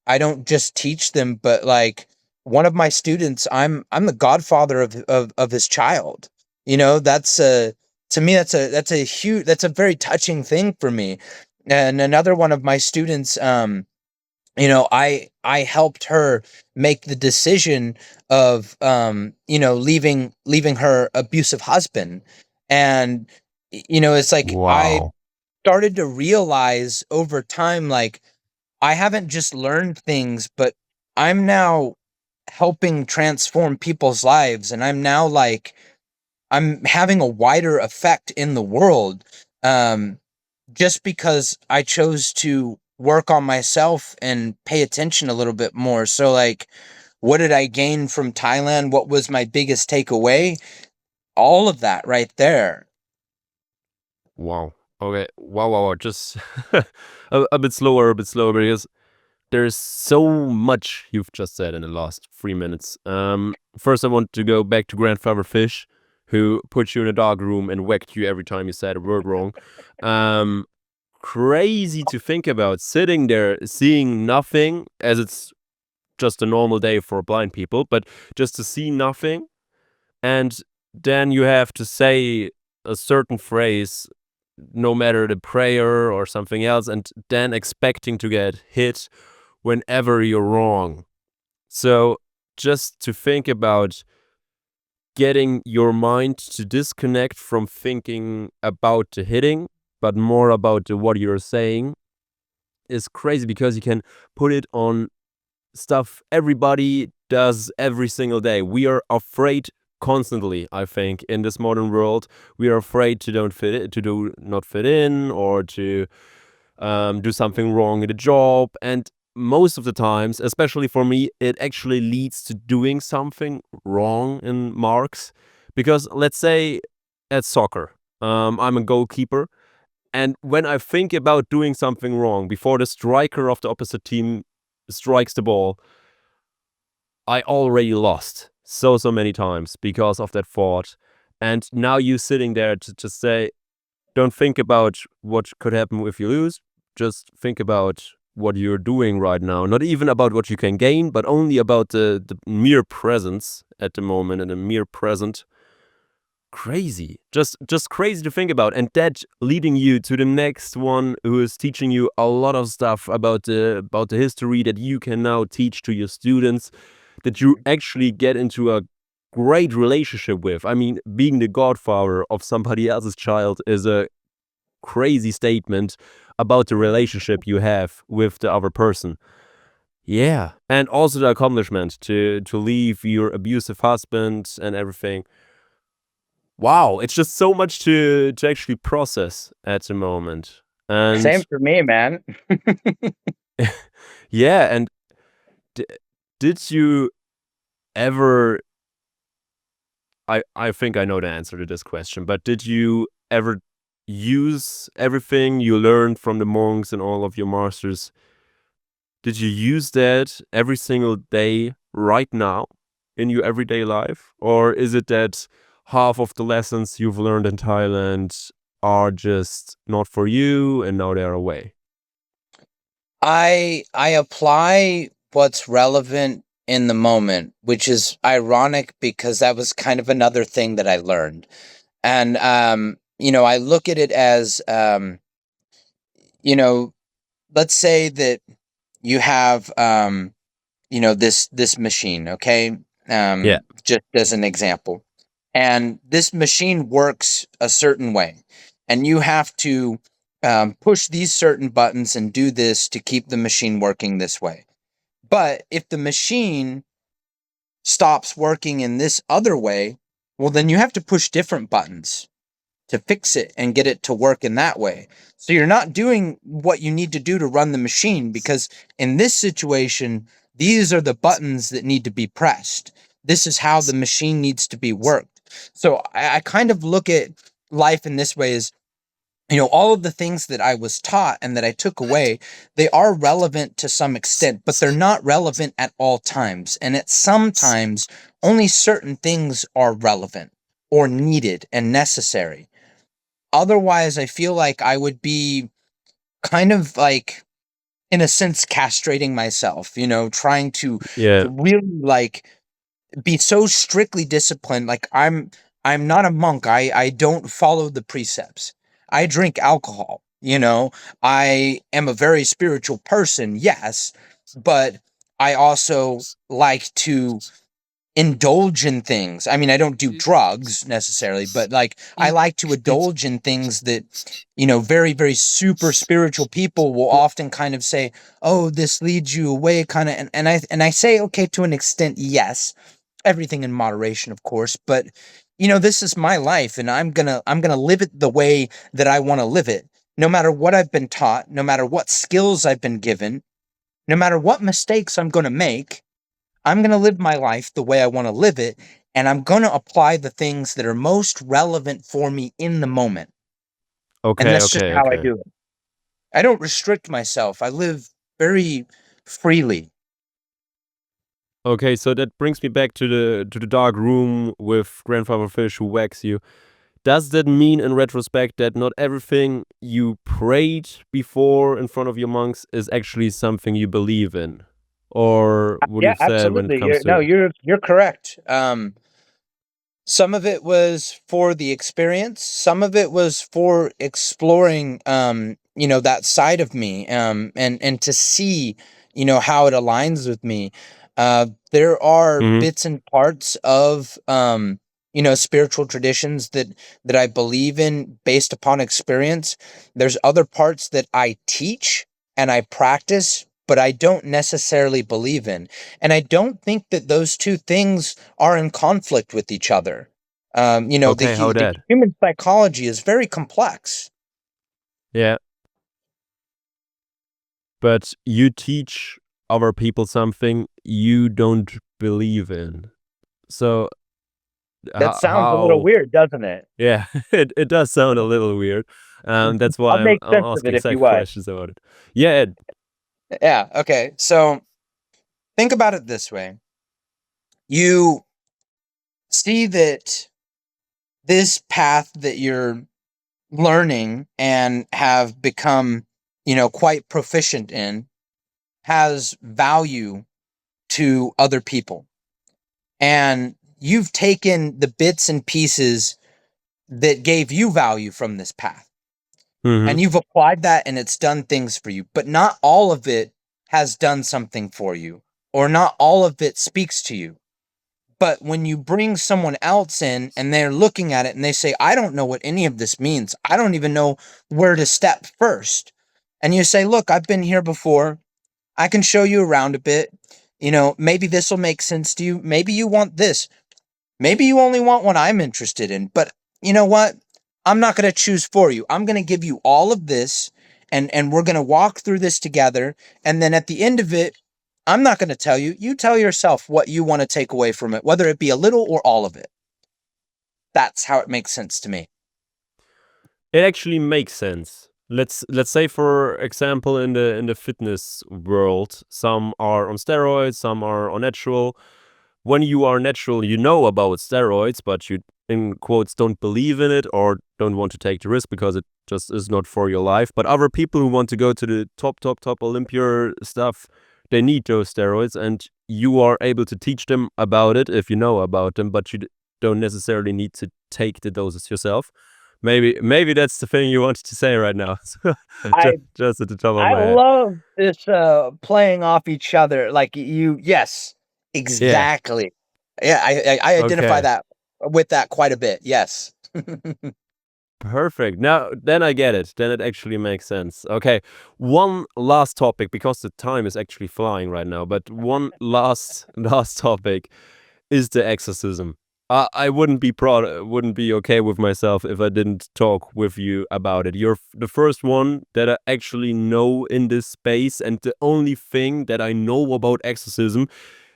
I don't just teach them, but like one of my students, I'm the godfather of his child. That's to me that's a huge, that's a very touching thing for me. And another one of my students, I helped her make the decision of leaving her abusive husband. And it's like I Wow. started to realize over time, like, I haven't just learned things, but I'm now helping transform people's lives, and I'm now, like, I'm having a wider effect in the world, um, just because I chose to work on myself and pay attention a little bit more. So, like, what did I gain from Thailand? What was my biggest takeaway? All of that right there. Wow. Okay. Wow. Wow. Wow. Just a bit slower, because there's so much you've just said in the last 3 minutes. First, I want to go back to Grandfather Fish, who put you in a dark room and whacked you every time you said a word wrong. Um, Crazy to think about, sitting there seeing nothing, as it's just a normal day for blind people, but just to see nothing, and then you have to say a certain phrase, no matter the prayer or something else, and then expecting to get hit whenever you're wrong. So just to think about getting your mind to disconnect from thinking about the hitting, but more about the what you're saying, is crazy, because you can put it on stuff everybody does every single day. We are afraid constantly, I think, in this modern world. We are afraid to don't fit it, to do not fit in, or to do something wrong in the job. And most of the times, especially for me, it actually leads to doing something wrong in marks. Because let's say at soccer, I'm a goalkeeper. And when I think about doing something wrong before the striker of the opposite team strikes the ball, I already lost so many times because of that thought. And now you sitting there to just say, don't think about what could happen if you lose. Just think about what you're doing right now. Not even about what you can gain, but only about the mere presence at the moment, and the mere present. Crazy. Just crazy to think about. And that leading you to the next one, who is teaching you a lot of stuff about the history that you can now teach to your students, that you actually get into a great relationship with. I mean, being the godfather of somebody else's child is a crazy statement about the relationship you have with the other person. Yeah. And also the accomplishment to leave your abusive husband and everything. Wow, it's just so much to actually process at the moment. And Same for me, man. yeah, and d- did you ever, I think I know the answer to this question, but did you ever use everything you learned from the monks and all of your masters? Did you use that every single day right now in your everyday life? Or is it that half of the lessons you've learned in Thailand are just not for you and now they're away? I apply what's relevant in the moment, which is ironic because that was kind of another thing that I learned. And I look at it as you know, let's say that you have this machine, okay? Yeah. Just as an example. And this machine works a certain way. And you have to push these certain buttons and do this to keep the machine working this way. But if the machine stops working in this other way, well, then you have to push different buttons to fix it and get it to work in that way. So you're not doing what you need to do to run the machine, because in this situation, these are the buttons that need to be pressed. This is how the machine needs to be worked. So I kind of look at life in this way: is all of the things that I was taught and that I took away, they are relevant to some extent, but they're not relevant at all times. And at some times, only certain things are relevant or needed and necessary. Otherwise, I feel like I would be kind of like, in a sense, castrating myself, trying to Yeah. really, like, be so strictly disciplined. Like, I'm not a monk. I don't follow the precepts. I drink alcohol. I am a very spiritual person, yes, but I also like to indulge in things. I mean, I don't do drugs necessarily, but like I like to indulge in things that, very, very super spiritual people will often kind of say, "Oh, this leads you away," kind of, and I say, okay, to an extent, yes, everything in moderation, of course, but this is my life, and I'm gonna live it the way that I want to live it, no matter what I've been taught, no matter what skills I've been given, no matter what mistakes I'm gonna make. I'm going to live my life the way I want to live it, and I'm going to apply the things that are most relevant for me in the moment. And Okay, that's just okay, how I okay. do it. I don't restrict myself. I live very freely. Okay, so that brings me back to the dark room with Grandfather Fish who whacks you. Does that mean in retrospect that not everything you prayed before in front of your monks is actually something you believe in? Or would you Yeah, have said when it absolutely. comes You're no, to you're correct. Some of it was for the experience. Some of it was for exploring, that side of me, and to see, how it aligns with me. There are Mhm. bits and parts of, spiritual traditions that I believe in based upon experience. There's other parts that I teach and I practice, but I don't necessarily believe in. And I don't think that those two things are in conflict with each other. Okay, how The that? human psychology is very complex. Yeah, but you teach other people something you don't believe in. So That sounds a little how weird, doesn't it? yeah, it does sound a little weird. That's I'll why I'm make I'm sense of it asking if you exact want. questions about it. Yeah, Yeah. Okay. So think about it this way: you see that this path that you're learning and have become, quite proficient in has value to other people, and you've taken the bits and pieces that gave you value from this path mhm. and you've applied that and it's done things for you, but not all of it has done something for you, or not all of it speaks to you. But when you bring someone else in and they're looking at it and they say, I don't know what any of this means, I don't even know where to step first. And you say, look, I've been here before. I can show you around a bit. Maybe this will make sense to you. Maybe you want this. Maybe you only want what I'm interested in, but you know what? I'm not going to choose for you. I'm going to give you all of this, and we're going to walk through this together, and then at the end of it, I'm not going to tell you. You tell yourself what you want to take away from it, whether it be a little or all of it. That's how it makes sense to me. It actually makes sense. Let's say for example in the fitness world, some are on steroids, some are on natural. When you are natural, you know about steroids, but you in quotes don't believe in it or don't want to take the risk because it just is not for your life. But other people who want to go to the top Olympia stuff, they need those steroids, and you are able to teach them about it if you know about them, but you don't necessarily need to take the doses yourself. Maybe that's the thing you wanted to say right now. I Just at the top of I my head. love this playing off each other. Like you, yes, Yeah. exactly. Yeah, I identify Okay. that with that quite a bit. Yes. Perfect. Now, then I get it. Then it actually makes sense. Okay. One last topic because the time is actually flying right now. But one last last topic is the exorcism. I wouldn't be proud, wouldn't be okay with myself if I didn't talk with you about it. You're the first one that I actually know in this space, and the only thing that I know about exorcism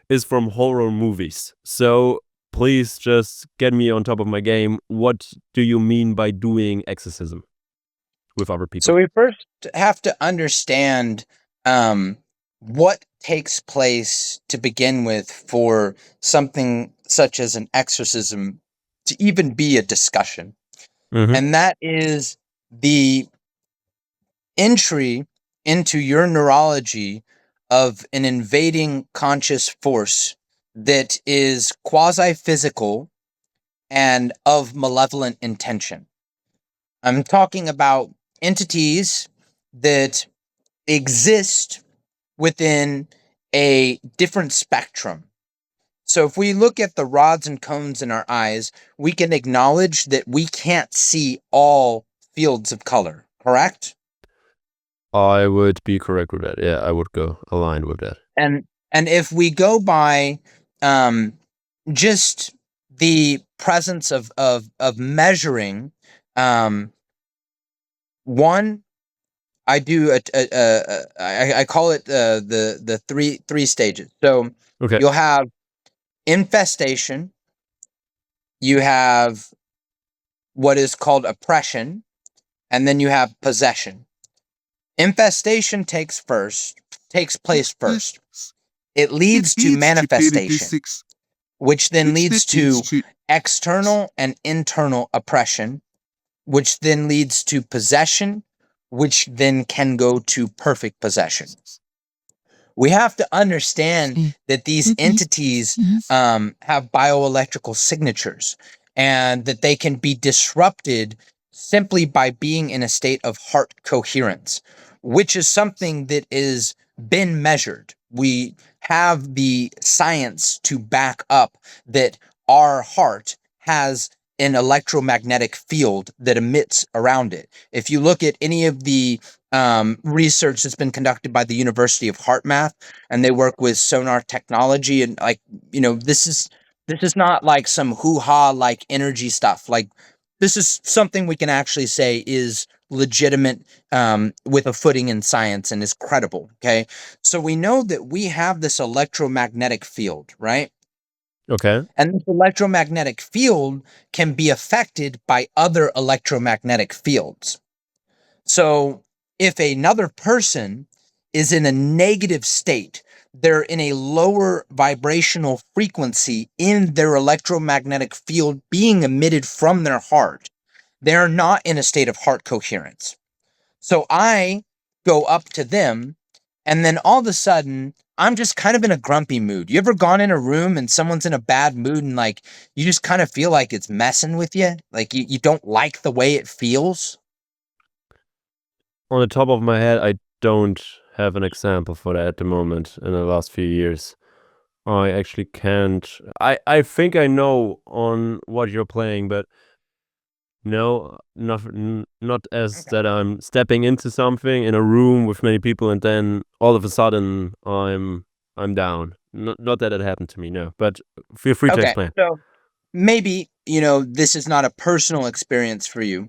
is from horror movies. So please just get me on top of my game. What do you mean by doing exorcism with other So people? we first have to understand um, what takes place to begin with for something such as an exorcism to even be a discussion. Mm-hmm. And that is the entry into your neurology of an invading conscious force that is quasi physical and of malevolent intention. I'm talking about entities that exist within a different spectrum. So if we look at the rods and cones in our eyes, we can acknowledge that we can't see all fields of color, correct? I would be correct with that. Yeah, I would go aligned with that. And if we go by um, just the presence of measuring, um, one, I do I call it the three stages. So Okay. you'll have infestation, you have what is called oppression, and then you have possession. Infestation takes place first. It leads to manifestation, which then leads to external and internal oppression, which then leads to possession, which then can go to perfect possession. We have to understand that these entities have bioelectrical signatures and that they can be disrupted simply by being in a state of heart coherence, which is something that is been measured. We have the science to back up that our heart has an electromagnetic field that emits around it. If you look at any of the research that's been conducted by the University of HeartMath, and they work with sonar technology, and like, this is not like some hoo-ha like energy stuff. Like, this is something we can actually say is legitimate, with a footing in science, and is credible. Okay, so we know that we have this electromagnetic field, right? Okay. And this electromagnetic field can be affected by other electromagnetic fields. So if another person is in a negative state, they're in a lower vibrational frequency in their electromagnetic field being emitted from their heart. They're not in a state of heart coherence. So I go up to them, and then all of a sudden, I'm just kind of in a grumpy mood. You ever gone in a room and someone's in a bad mood, and like you just kind of feel like it's messing with you? Like you don't like the way it feels? On the top of my head, I don't have an example for that at the moment in the last few years. I actually can't. I think I know on what you're playing, but no, not as Okay. that I'm stepping into something in a room with many people and then all of a sudden I'm down. Not that it happened to me, no. But feel free to Okay. explain. So maybe, this is not a personal experience for you,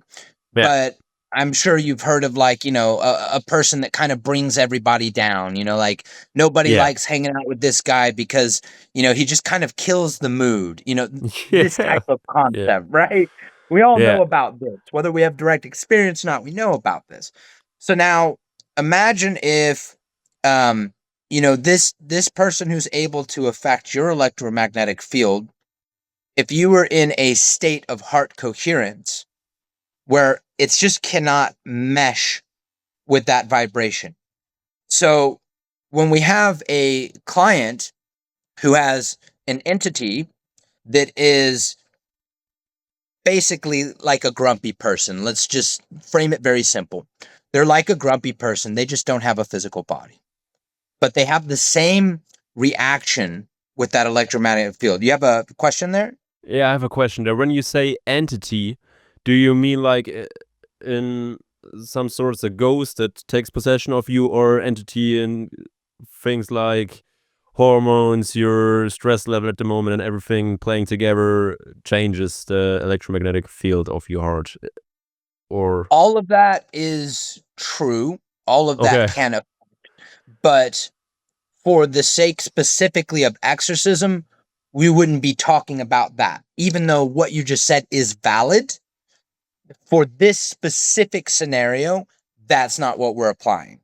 Yeah. but I'm sure you've heard of, like, a person that kind of brings everybody down, like nobody Yeah. likes hanging out with this guy because, he just kind of kills the mood, this Yeah. type of Yeah. concept, right? We all Yeah. know about this, whether we have direct experience or not, we know about this. So now imagine if, this person who's able to affect your electromagnetic field, if you were in a state of heart coherence where it's just cannot mesh with that vibration. So when we have a client who has an entity that is basically like a grumpy person, let's just frame it very simple. They're like a grumpy person, they just don't have a physical body, but they have the same reaction with that electromagnetic field. You have a question there? Yeah, I have a question there. When you say entity, do you mean like in some sorts a ghost that takes possession of you, or entity in things like hormones, your stress level at the moment, and everything playing together changes the electromagnetic field of your heart? Or All of that is true. All of that okay, can, but for the sake specifically of exorcism, we wouldn't be talking about that. Even though what you just said is valid, for this specific scenario, that's not what we're applying.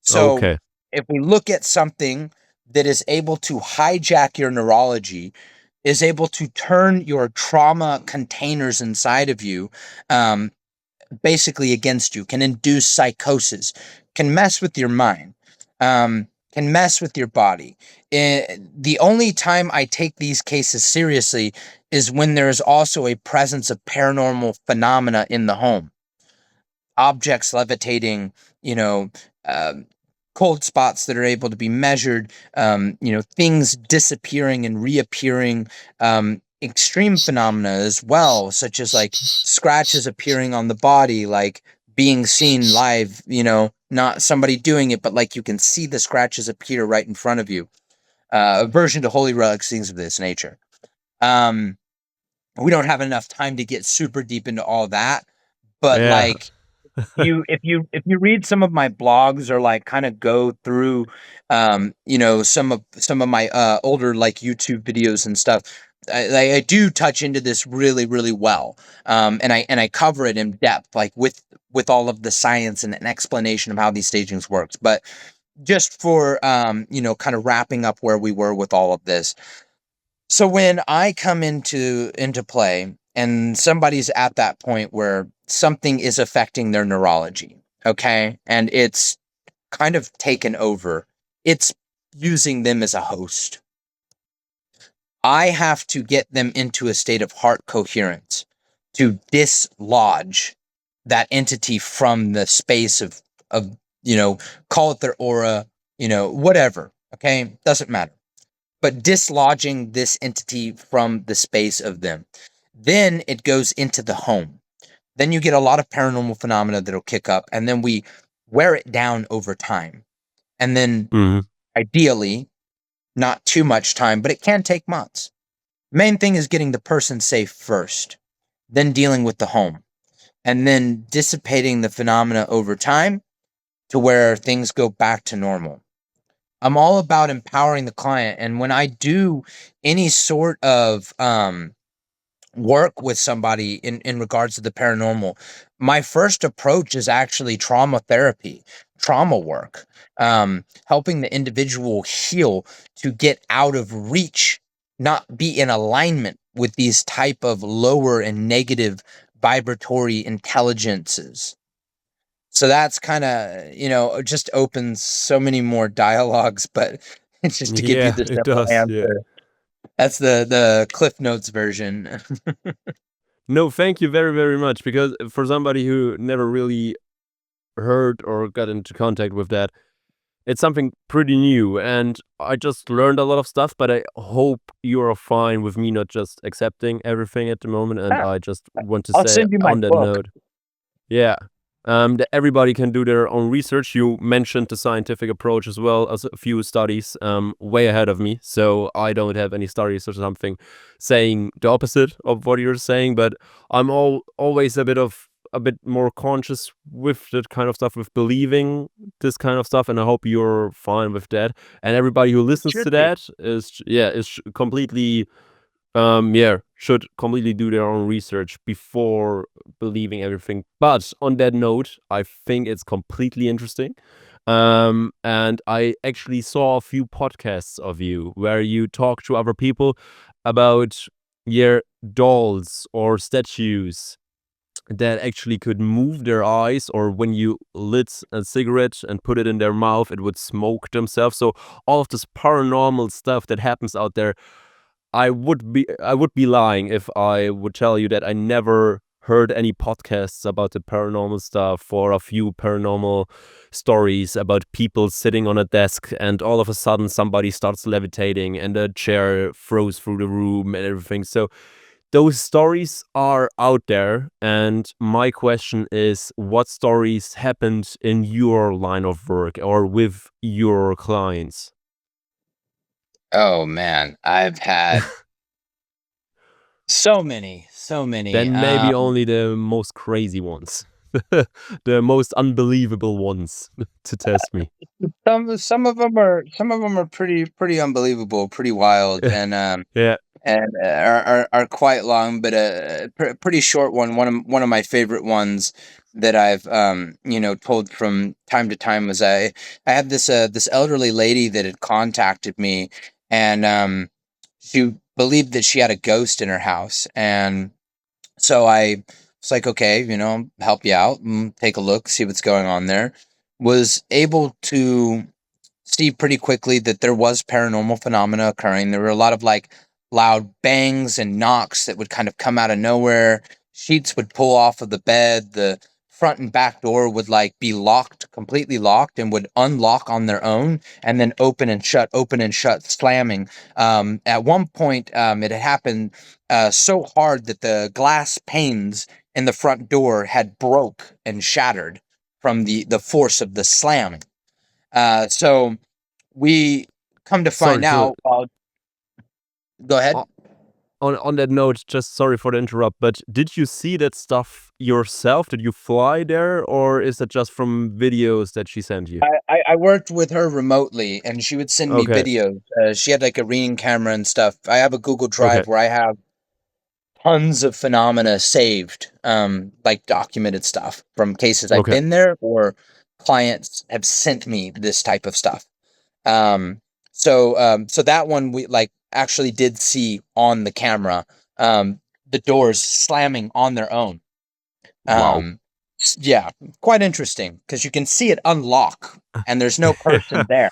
So okay, if we look at something that is able to hijack your neurology, is able to turn your trauma containers inside of you, um, basically against you, can induce psychosis, can mess with your mind, can mess with your body. The only time I take these cases seriously is when there is also a presence of paranormal phenomena in the home, objects levitating, you know, um cold spots that are able to be measured, things disappearing and reappearing, extreme phenomena as well, such as like scratches appearing on the body, like being seen live, not somebody doing it, but like you can see the scratches appear right in front of you. Aversion to holy relics, things of this nature. We don't have enough time to get super deep into all that, but Yeah. like if you read some of my blogs or like kind of go through some of my older like YouTube videos and stuff, I do touch into this really really well, and I cover it in depth, like with all of the science and an explanation of how these stagings works. But just for kind of wrapping up where we were with all of this. So when I come into play and somebody's at that point where something is affecting their neurology, okay, and it's kind of taken over, it's using them as a host. I have to get them into a state of heart coherence to dislodge that entity from the space of call it their aura, whatever, okay, doesn't matter, but dislodging this entity from the space of them. Then it goes into the home. Then you get a lot of paranormal phenomena that'll kick up, and then we wear it down over time. And then Mhm. ideally, not too much time, but it can take months. Main thing is getting the person safe first, then dealing with the home, and then dissipating the phenomena over time to where things go back to normal. I'm all about empowering the client. And when I do any sort of work with somebody in regards to the paranormal, my first approach is actually trauma therapy, trauma work, helping the individual heal to get out of reach, not be in alignment with these type of lower and negative vibratory intelligences. So that's kind of, just opens so many more dialogues, but it's just to give you Yeah, the it simple does. Yeah. answer. That's the Cliff Notes version. No, thank you very, very much. Because for somebody who never really heard or got into contact with that, it's something pretty new, and I just learned a lot of stuff. But I hope you are fine with me not just accepting everything at the moment. And Yeah, I just want to I'll say send you my on that book. note, yeah, that everybody can do their own research. You mentioned the scientific approach as well as a few studies, way ahead of me. So I don't have any studies or something saying the opposite of what you're saying. But I'm always a bit more conscious with that kind of stuff, with believing this kind of stuff, and I hope you're fine with that. And everybody who It listens to should be. that is completely should completely do their own research before believing everything. But on that note, I think it's completely interesting. And I actually saw a few podcasts of you where you talk to other people about your dolls or statues that actually could move their eyes, or when you lit a cigarette and put it in their mouth, it would smoke themselves. So all of this paranormal stuff that happens out there, I would be lying if I would tell you that I never heard any podcasts about the paranormal stuff, or a few paranormal stories about people sitting on a desk and all of a sudden somebody starts levitating and a chair throws through the room and everything. So those stories are out there, and my question is, what stories happened in your line of work or with your clients? Oh man, I've had so many, so many. Then maybe only the most crazy ones, the most unbelievable ones to test me. Some of them are pretty unbelievable, pretty wild, Yeah. and are quite long, but a pretty short one. One of my favorite ones that I've told from time to time was I had this elderly lady that had contacted me, and she believed that she had a ghost in her house, and so I was like, okay, help you out and take a look, see what's going on there. Was able to see pretty quickly that there was paranormal phenomena occurring. There were a lot of like loud bangs and knocks that would kind of come out of nowhere. Sheets would pull off of the bed. The front and back door would like be locked, completely locked, and would unlock on their own and then open and shut, slamming. At one point, it had happened so hard that the glass panes in the front door had broke and shattered from the force of the slamming. So we come to find Sorry to out. Go ahead. on that note, just sorry for the interrupt, but did you see that stuff yourself? Did you fly there, or is that just from videos that she sent you? I worked with her remotely, and she would send me Okay, videos. She had like a Ring camera and stuff. I have a Google okay, Drive where I have tons of phenomena saved, like documented stuff from cases I've okay. been there or clients have sent me this type of stuff. Um, so that one we like actually did see on the camera, the doors slamming on their own. Wow. Yeah, quite interesting because you can see it unlock and there's no person there.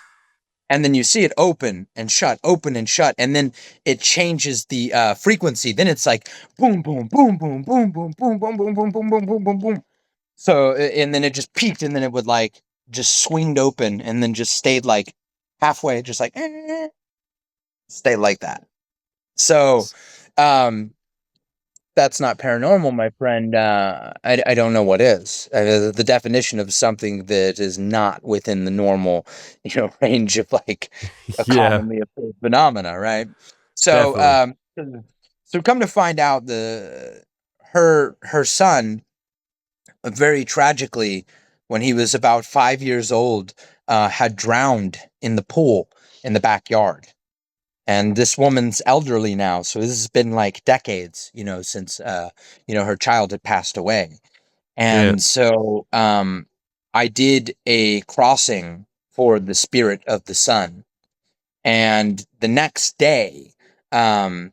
And then you see it open and shut, and then it changes the frequency. Then it's like boom, boom, boom, boom, boom, boom, boom, boom, boom, boom, boom, boom, boom, boom, boom. So, and then it just peaked, and then it would like just swinged open, and then just stayed like halfway, just like stay like that. So, um, that's not paranormal, my friend. I don't know what is. The definition of something that is not within the normal, range of like a Yeah, commonly observed phenomena, right? So, definitely. so come to find out, her son, very tragically, when he was about 5 years old, had drowned in the pool in the backyard. And this woman's elderly now, so this has been like decades, since her child had passed away. Yeah, And so I did a crossing for the spirit of the son. And the next day, um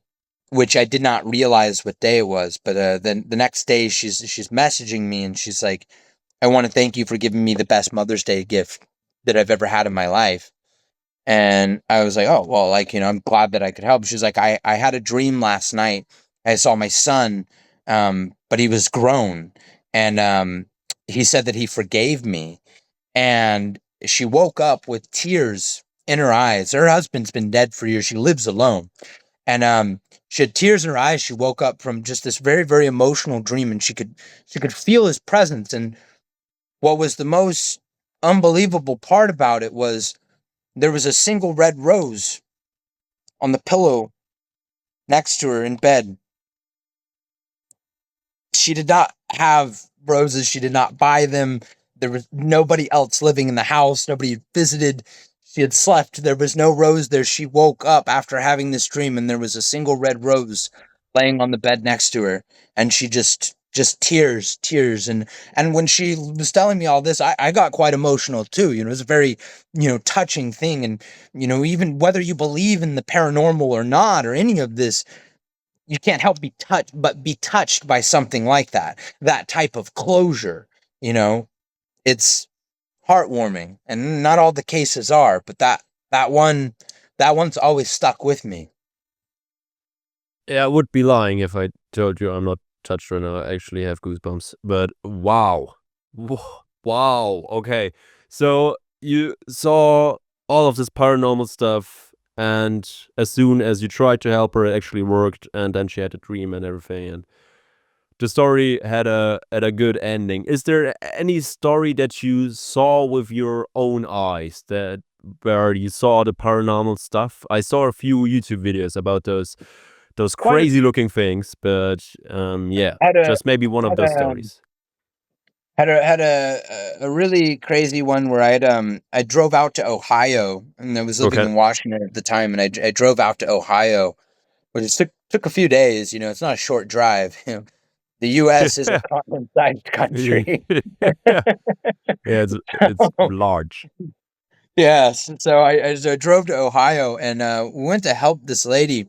which I did not realize what day it was, but then the next day she's messaging me and she's like, I want to thank you for giving me the best Mother's Day gift that I've ever had in my life. And I was like, oh, well, like, I'm glad that I could help. She's like, I had a dream last night. I saw my son, but he was grown. And he said that he forgave me. And she woke up with tears in her eyes. Her husband's been dead for years. She lives alone. And she had tears in her eyes. She woke up from just this very, very emotional dream, and she could feel his presence. And what was the most unbelievable part about it was there was a single red rose on the pillow next to her in bed. She did not have roses. She did not buy them. There was nobody else living in the house. Nobody had visited. She had slept. There was no rose there. She woke up after having this dream, and there was a single red rose laying on the bed next to her. And she just tears. And when she was telling me all this, I got quite emotional too. It was a very, touching thing. And, even whether you believe in the paranormal or not, or any of this, you can't help be touched by something like that type of closure. you know it's heartwarming, and not all the cases are, but that one's always stuck with me. yeah. I would be lying if I told you I'm not touched right now. I actually have goosebumps. But wow, wow. Okay, so you saw all of this paranormal stuff, and as soon as you tried to help her, it actually worked, and then she had a dream and everything, and the story had a good ending. Is there any story that you saw with your own eyes that where you saw the paranormal stuff? I saw a few YouTube videos about those Quite crazy looking things, but yeah, had a just maybe one of had those a stories. had a really crazy one where I drove out to Ohio, and I was living Okay. in Washington at the time, and I drove out to Ohio, which took a few days. It's not a short drive. The U.S. is a continent-sized Yeah, country. it's large. Yes. So I drove to Ohio, and we went to help this lady.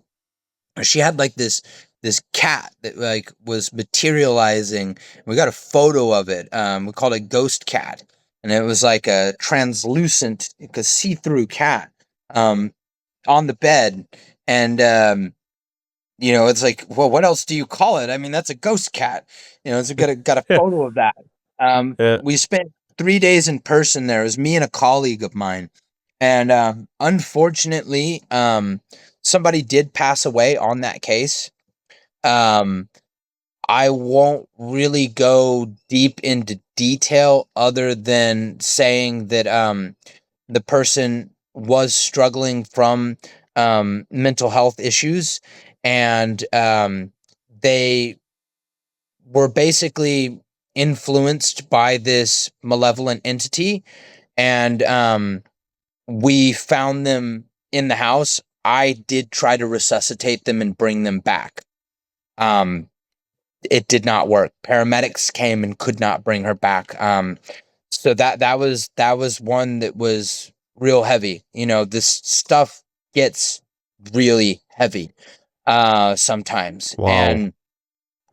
She had like this cat that like was materializing. We got a photo of it. We called it Ghost Cat, and it was like a translucent, like a see-through cat, um, on the bed. And it's like, well, what else do you call it? I mean, that's a ghost cat. So got a photo of that. Yeah. We spent 3 days in person there. It was me and a colleague of mine, and unfortunately, somebody did pass away on that case. Um, I won't really go deep into detail other than saying that the person was struggling from mental health issues, and they were basically influenced by this malevolent entity, and we found them in the house. I did try to resuscitate them and bring them back. Um, it did not work. Paramedics came and could not bring her back. So that was one that was real heavy. You know, this stuff gets really heavy sometimes, Wow. and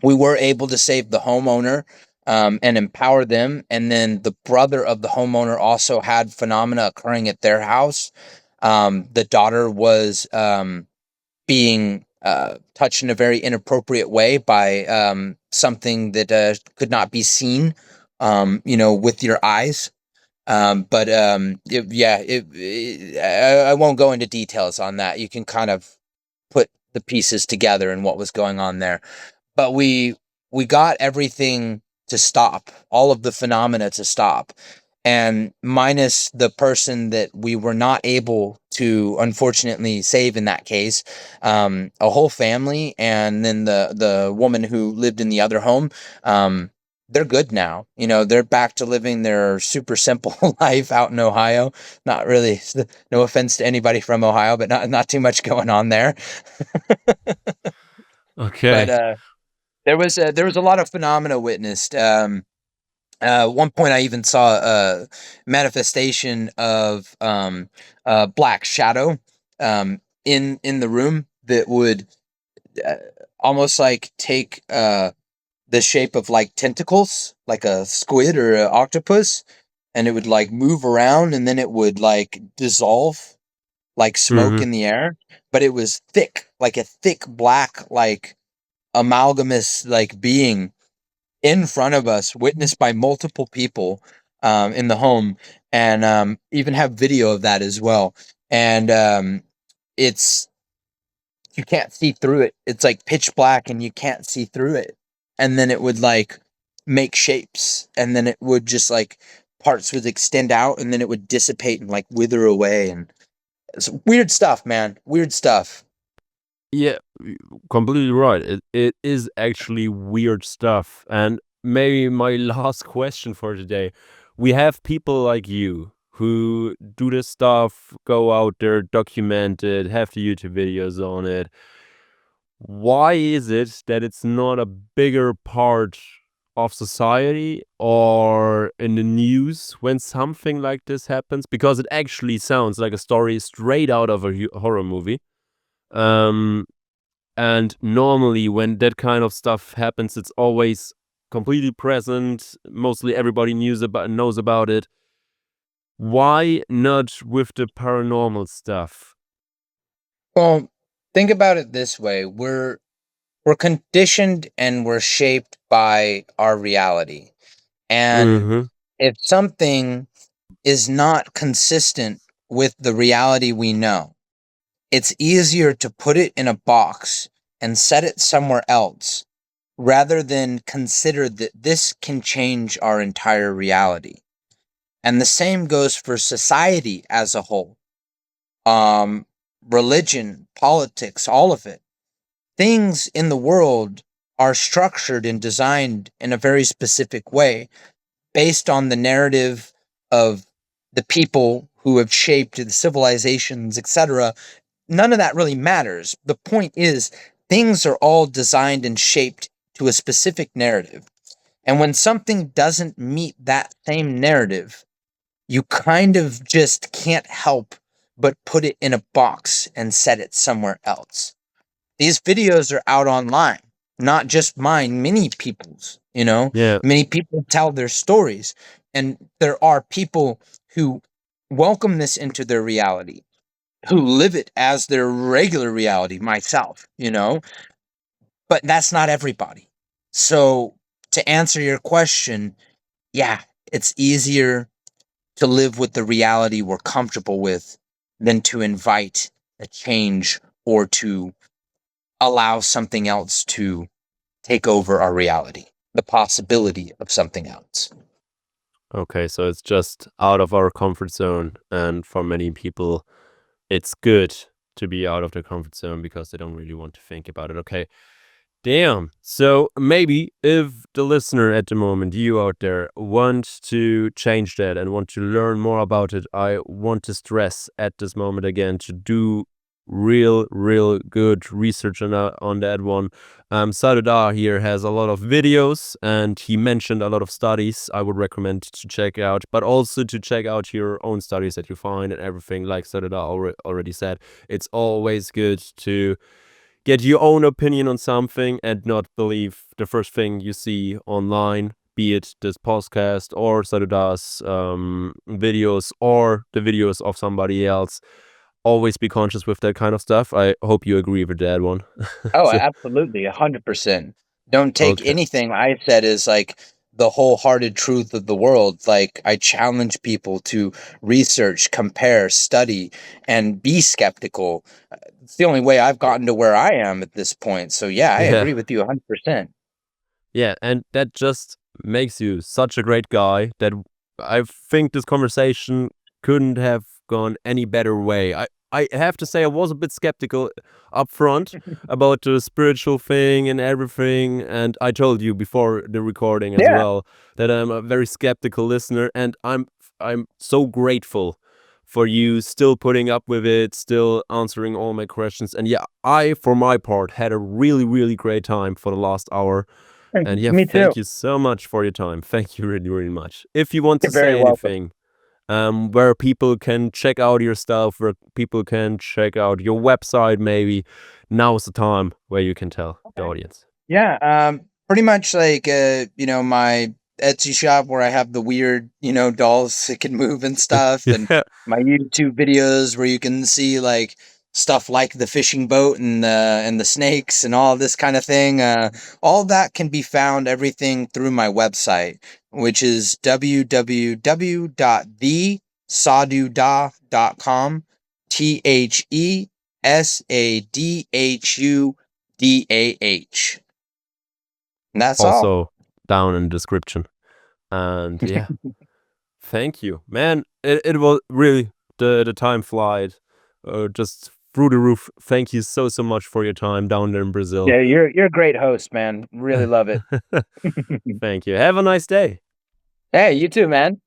we were able to save the homeowner and empower them. And then the brother of the homeowner also had phenomena occurring at their house. The daughter was being touched in a very inappropriate way by something that could not be seen, with your eyes. I won't go into details on that. You can kind of put the pieces together and what was going on there. But we got everything to stop, all of the phenomena to stop, and minus the person that we were not able to unfortunately save in that case, a whole family, and then the woman who lived in the other home. They're good now. You know, they're back to living their super simple life out in Ohio. Not really, no offense to anybody from Ohio, but not too much going on there. But Okay. there was a lot of phenomena witnessed. One point, I even saw a manifestation of black shadow in the room that would uh, almost like take the shape of like tentacles, like a squid or an octopus, and it would like move around, and then it would like dissolve like smoke Mm-hmm. in the air. But it was thick, like a thick black, like amalgamous, like being in front of us, witnessed by multiple people in the home, and even have video of that as well. And it's you can't see through it. It's like pitch black, and you can't see through it. And then it would like make shapes, and then it would just like parts would extend out, and then it would dissipate and like wither away. And it's weird stuff, man. Weird stuff. Yeah, completely right. It is actually weird stuff. And maybe my last question for today. We have people like you who do this stuff, go out there, document it, have the YouTube videos on it. Why is it that it's not a bigger part of society or in the news when something like this happens? Because it actually sounds like a story straight out of a horror movie. Um, and normally, when that kind of stuff happens, it's always completely present. Mostly everybody knows about it. Why not with the paranormal stuff? Well, think about it this way: we're conditioned and we're shaped by our reality. And Mm-hmm. if something is not consistent with the reality we know, it's easier to put it in a box and set it somewhere else rather than consider that this can change our entire reality. And the same goes for society as a whole. Um, Religion, politics, all of it. Things in the world are structured and designed in a very specific way based on the narrative of the people who have shaped the civilizations, etc. None of that really matters. The point is, things are all designed and shaped to a specific narrative. And when something doesn't meet that same narrative, you kind of just can't help but put it in a box and set it somewhere else. These videos are out online, not just mine, many people's, Yeah. many people tell their stories. And there are people who welcome this into their reality, who live it as their regular reality, myself. But that's not everybody. So to answer your question, yeah, it's easier to live with the reality we're comfortable with than to invite a change or to allow something else to take over our reality, the possibility of something else. Okay, so it's just out of our comfort zone, and for many people, it's good to be out of their comfort zone because they don't really want to think about it. Okay, damn. So maybe if the listener at the moment, you out there, want to change that and want to learn more about it, I want to stress at this moment again to do real good research on that one. Sadhu here has a lot of videos and he mentioned a lot of studies I would recommend to check out, but also to check out your own studies that you find and everything. Like Sadhu already said, it's always good to get your own opinion on something and not believe the first thing you see online, be it this podcast or Saruda's videos or the videos of somebody else. Always be conscious with that kind of stuff. I hope you agree with that one. Oh, So, absolutely, 100%. Don't take okay. anything I said as like the wholehearted truth of the world. Like, I challenge people to research, compare, study, and be skeptical. It's the only way I've gotten to where I am at this point. So, yeah, I Yeah. agree with you 100%. Yeah, and that just makes you such a great guy that I think this conversation couldn't have gone any better way. I have to say I was a bit skeptical up front about the spiritual thing and everything, and I told you before the recording as Yeah. well that I'm a very skeptical listener, and I'm so grateful for you still putting up with it, still answering all my questions. And yeah, I for my part had a really great time for the last hour. And yeah, Me too. thank you so much for your time. Thank you really much. If you want You're to very say welcome. anything, where people can check out your stuff, where people can check out your website, maybe now's the time where you can tell the Okay. audience. Yeah, pretty much like my Etsy shop where I have the weird, dolls that can move and stuff, and Yeah. my YouTube videos where you can see like stuff like the fishing boat and the snakes and all this kind of thing. All that can be found everything through my website, which is www.thesadhudah.com. TheSadhudah. And that's all. Also down in the description. And yeah, thank you, man. It was really the time flied, just through the roof. Thank you so much for your time down there in Brazil. Yeah, you're a great host, man. Really love it. Thank you. Have a nice day. Hey, you too, man.